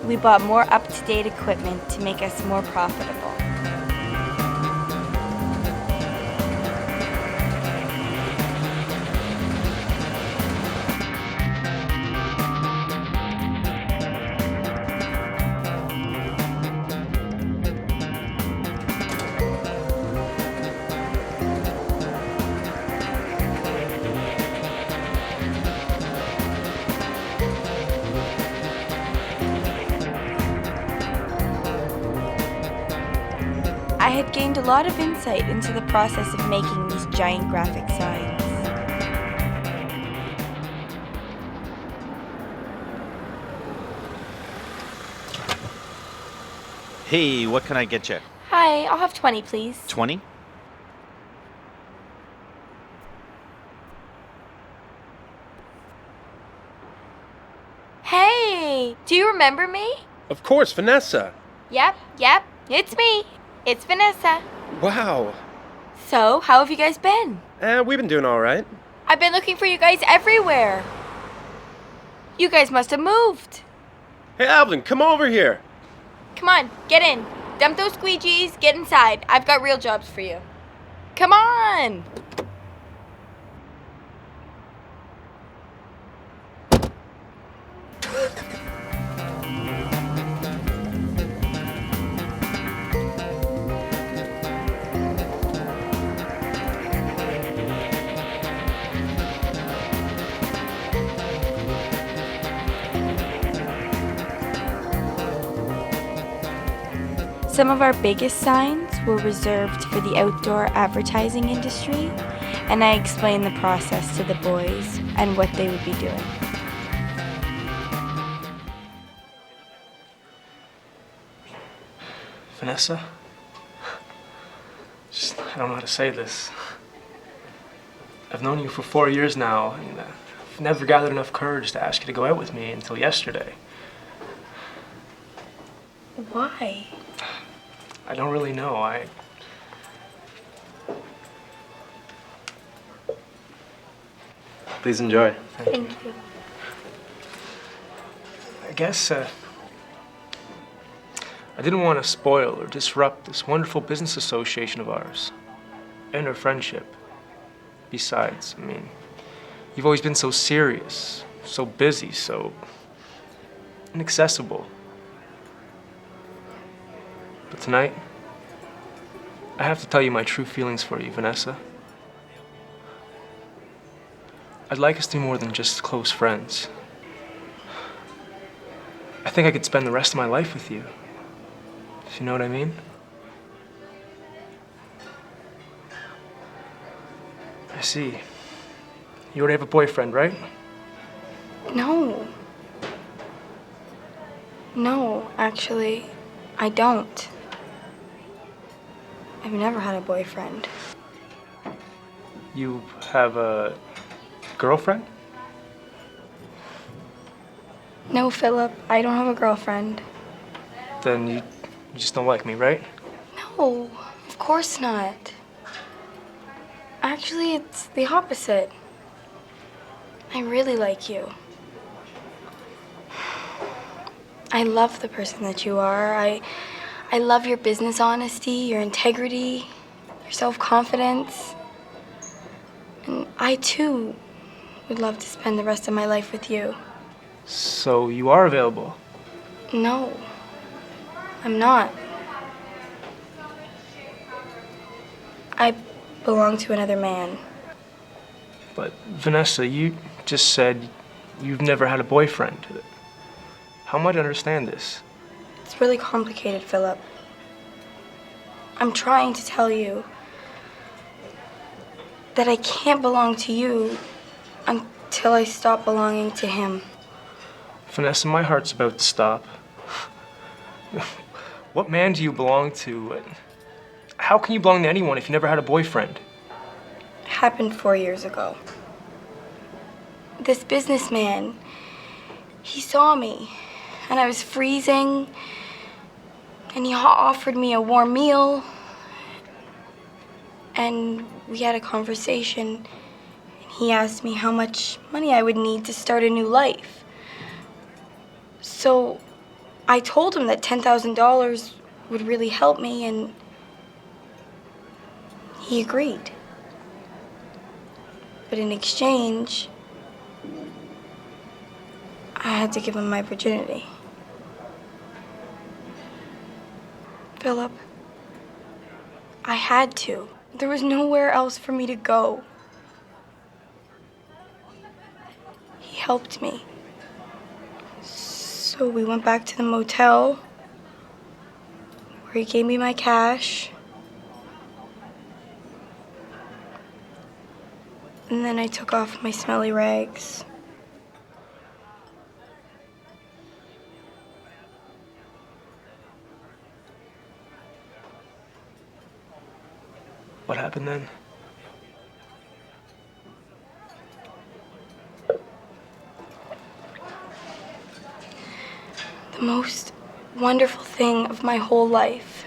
we bought more up-to-date equipment to make us more profitable. I had gained a lot of insight into the process of making these giant graphic signs. Hey, what can I get you? Hi, I'll have 20, please. 20? Hey, do you remember me? Of course, Vanessa. Yep, it's me. It's Vanessa. Wow. So, how have you guys been? We've been doing all right. I've been looking for you guys everywhere. You guys must have moved. Hey, Alvin, come over here. Come on, get in. Dump those squeegees, get inside. I've got real jobs for you. Come on! Some of our biggest signs were reserved for the outdoor advertising industry, and I explained the process to the boys and what they would be doing. Vanessa? I don't know how to say this. I've known you for 4 years now, and I've never gathered enough courage to ask you to go out with me until yesterday. Why? I don't really know. Please enjoy. Thank you. I guess, I didn't want to spoil or disrupt this wonderful business association of ours and our friendship. Besides, you've always been so serious, so busy, so inaccessible. But tonight, I have to tell you my true feelings for you, Vanessa. I'd like us to be more than just close friends. I think I could spend the rest of my life with you. If you know what I mean? I see. You already have a boyfriend, right? No. No, actually, I don't. I've never had a boyfriend. You have a girlfriend? No, Philip, I don't have a girlfriend. Then you just don't like me, right? No, of course not. Actually, it's the opposite. I really like you. I love the person that you are. I love your business honesty, your integrity, your self-confidence. And I, too, would love to spend the rest of my life with you. So you are available? No, I'm not. I belong to another man. But Vanessa, you just said you've never had a boyfriend. How am I to understand this? It's really complicated, Philip. I'm trying to tell you that I can't belong to you until I stop belonging to him. Vanessa, my heart's about to stop. What man do you belong to? How can you belong to anyone if you never had a boyfriend? It happened 4 years ago. This businessman, he saw me, and I was freezing, and he offered me a warm meal, and we had a conversation, and he asked me how much money I would need to start a new life. So I told him that $10,000 would really help me, and he agreed. But in exchange, I had to give him my virginity. Philip, I had to. There was nowhere else for me to go. He helped me. So we went back to the motel, where he gave me my cash. And then I took off my smelly rags. What happened then? The most wonderful thing of my whole life.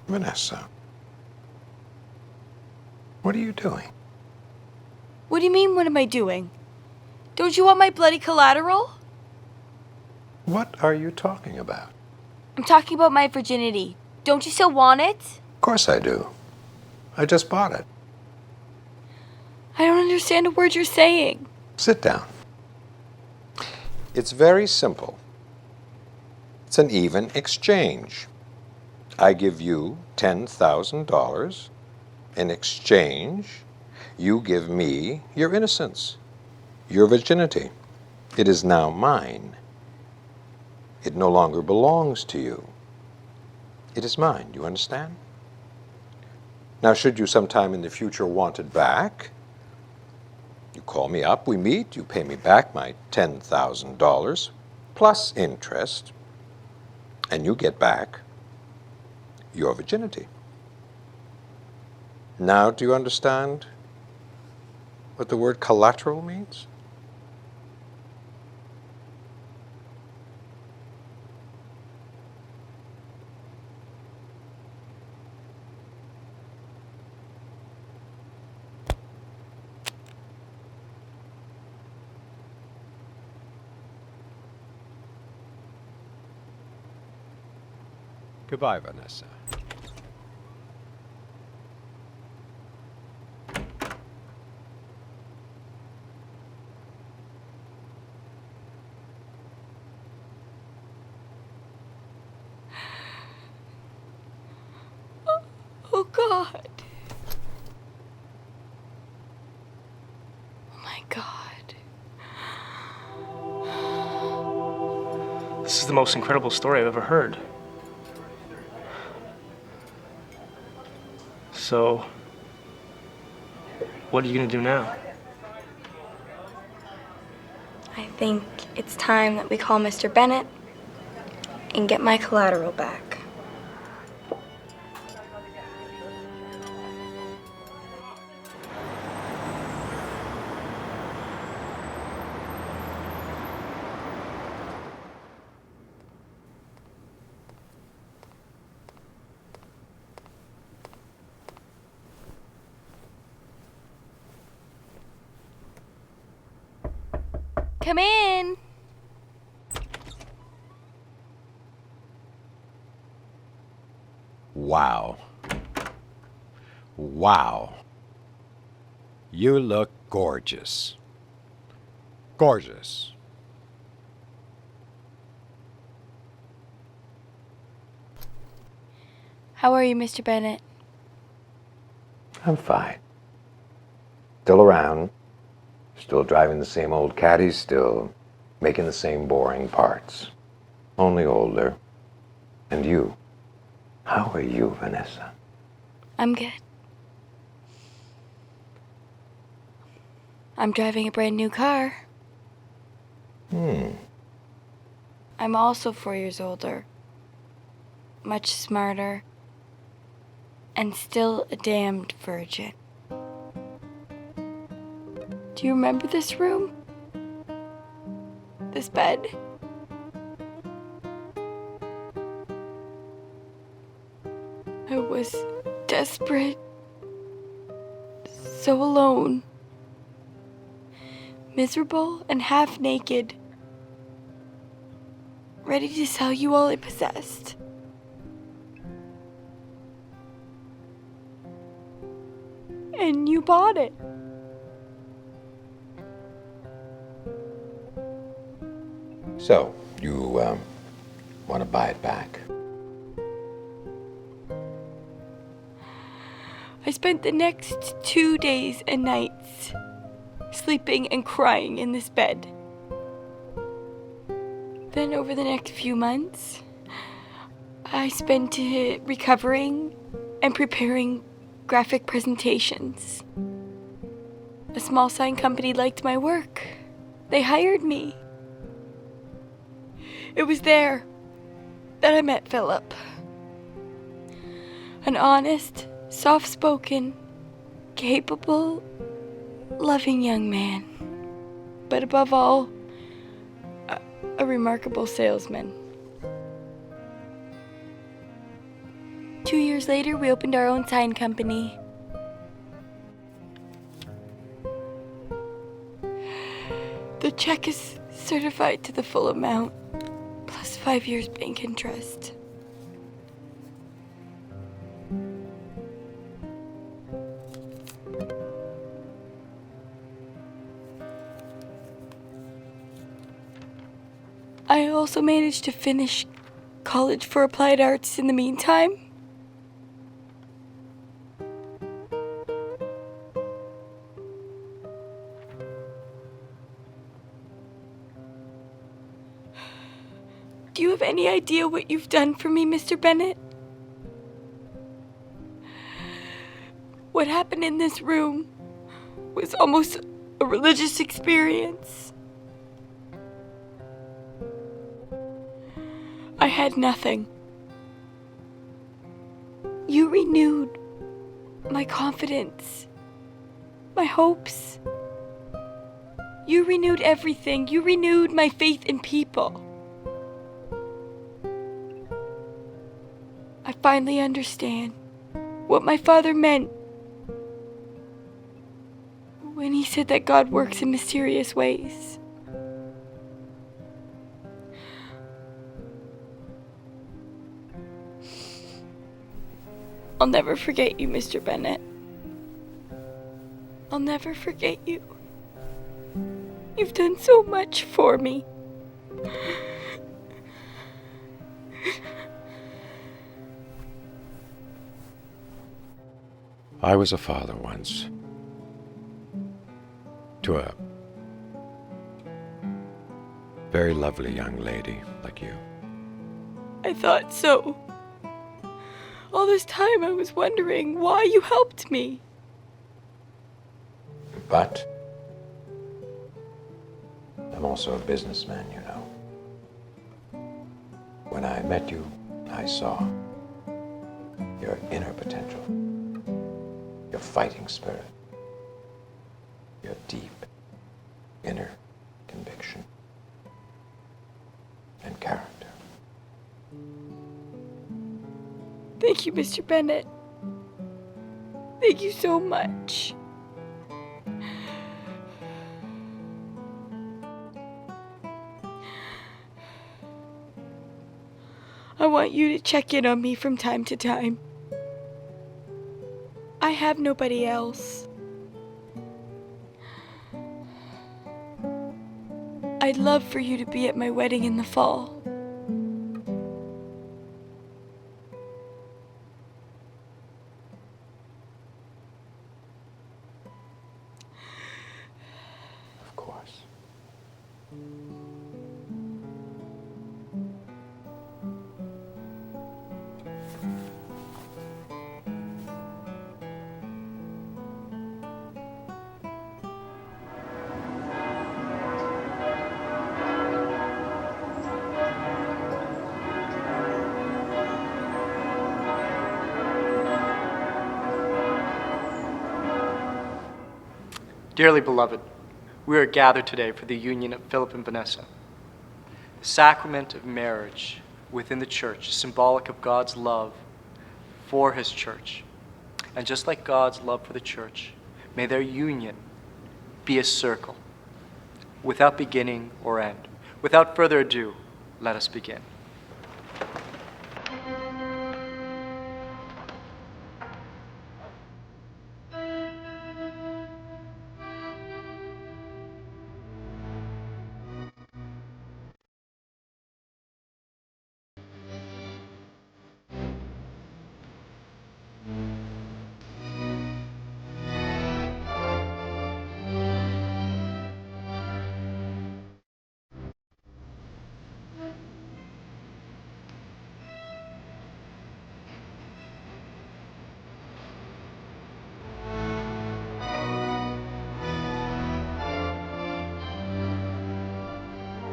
Vanessa, what are you doing? What do you mean, what am I doing? Don't you want my bloody collateral? What are you talking about? I'm talking about my virginity. Don't you still want it? Of course I do. I just bought it. I don't understand a word you're saying. Sit down. It's very simple. It's an even exchange. I give you $10,000. In exchange, you give me your innocence, your virginity. It is now mine. It no longer belongs to you. It is mine, you understand? Now, should you sometime in the future want it back, you call me up, we meet, you pay me back my $10,000 plus interest, and you get back your virginity. Now, do you understand what the word collateral means? Goodbye, Vanessa. Oh, God. Oh, my God. This is the most incredible story I've ever heard. So, what are you gonna do now? I think it's time that we call Mr. Bennett and get my collateral back. Come in. Wow. Wow. You look gorgeous. Gorgeous. How are you, Mr. Bennett? I'm fine. Still around. Still driving the same old caddies, still making the same boring parts. Only older. And you? How are you, Vanessa? I'm good. I'm driving a brand new car. I'm also 4 years older. Much smarter. And still a damned virgin. Do you remember this room? This bed? I was desperate, so alone, miserable and half naked, ready to sell you all I possessed. And you bought it. So, you, want to buy it back? I spent the next 2 days and nights sleeping and crying in this bed. Then over the next few months, I spent it recovering and preparing graphic presentations. A small sign company liked my work. They hired me. It was there that I met Philip. An honest, soft-spoken, capable, loving young man. But above all, a remarkable salesman. 2 years later, we opened our own sign company. The check is certified to the full amount, plus 5 years bank interest. I also managed to finish college for applied arts in the meantime. Do you have any idea what you've done for me, Mr. Bennett? What happened in this room was almost a religious experience. I had nothing. You renewed my confidence, my hopes. You renewed everything. You renewed my faith in people. I finally understand what my father meant when he said that God works in mysterious ways. I'll never forget you, Mr. Bennett. I'll never forget you. You've done so much for me. I was a father once. To a very lovely young lady like you. I thought so. All this time I was wondering why you helped me. But I'm also a businessman, you know. When I met you, I saw your inner potential, your fighting spirit, your deep inner conviction and character. Thank you, Mr. Bennett. Thank you so much. I want you to check in on me from time to time. I have nobody else. I'd love for you to be at my wedding in the fall. Of course. Dearly beloved, We are gathered today for the union of Philip and Vanessa. The sacrament of marriage within the church is symbolic of God's love for his church. And just like God's love for the church, may their union be a circle, without beginning or end. Without further ado, let us begin.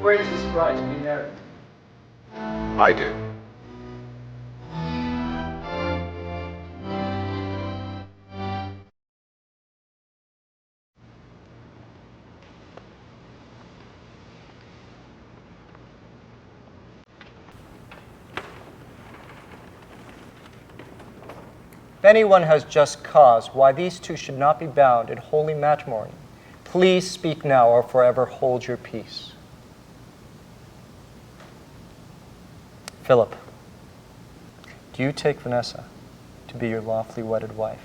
Where does this bride to be married? I do. If anyone has just cause why these two should not be bound in holy matrimony, please speak now or forever hold your peace. Philip, do you take Vanessa to be your lawfully wedded wife,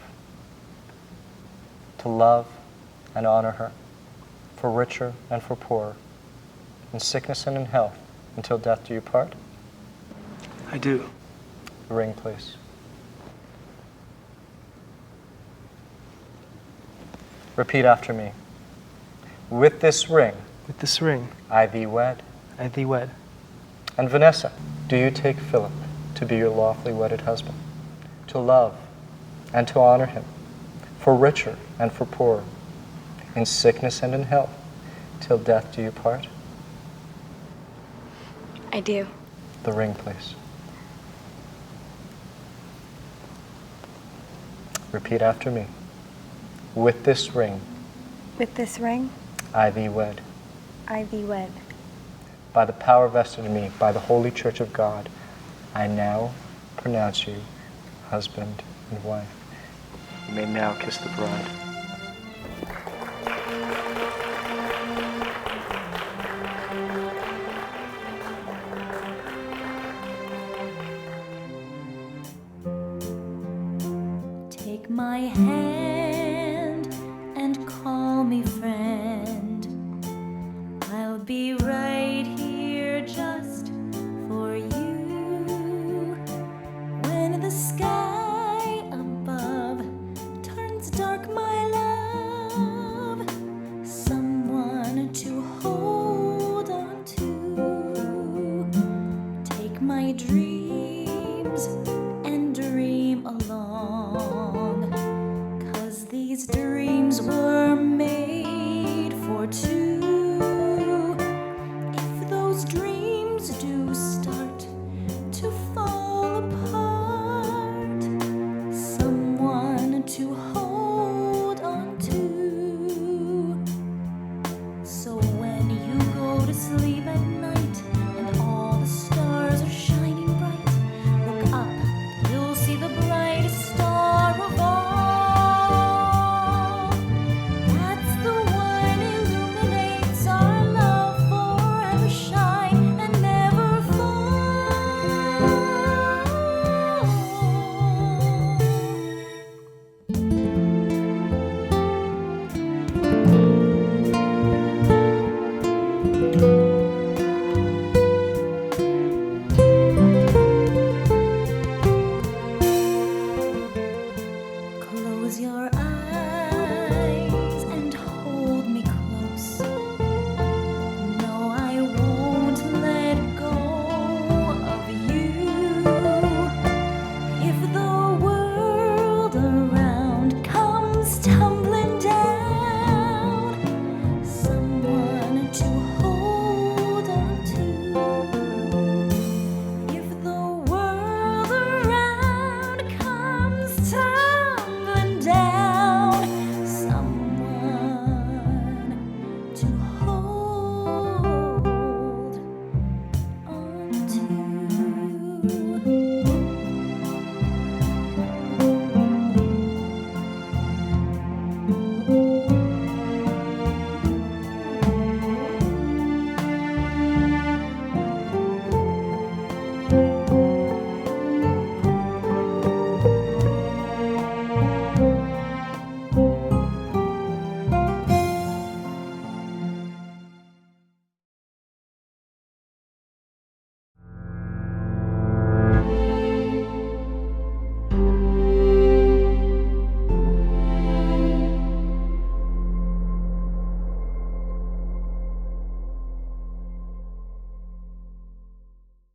to love and honor her, for richer and for poorer, in sickness and in health, until death do you part? I do. The ring, please. Repeat after me. With this ring. With this ring. I thee wed. I thee wed. And Vanessa, do you take Philip to be your lawfully wedded husband, to love and to honor him, for richer and for poorer, in sickness and in health, till death do you part? I do. The ring, please. Repeat after me. With this ring. With this ring, I thee wed. I thee wed. By the power vested in me by the Holy Church of God, I now pronounce you husband and wife. You may now kiss the bride. Take my hand and call me friend. I'll be right here just for you. When the sky above turns dark, my love, someone to hold on to. Take my dreams and dream along, 'cause these dreams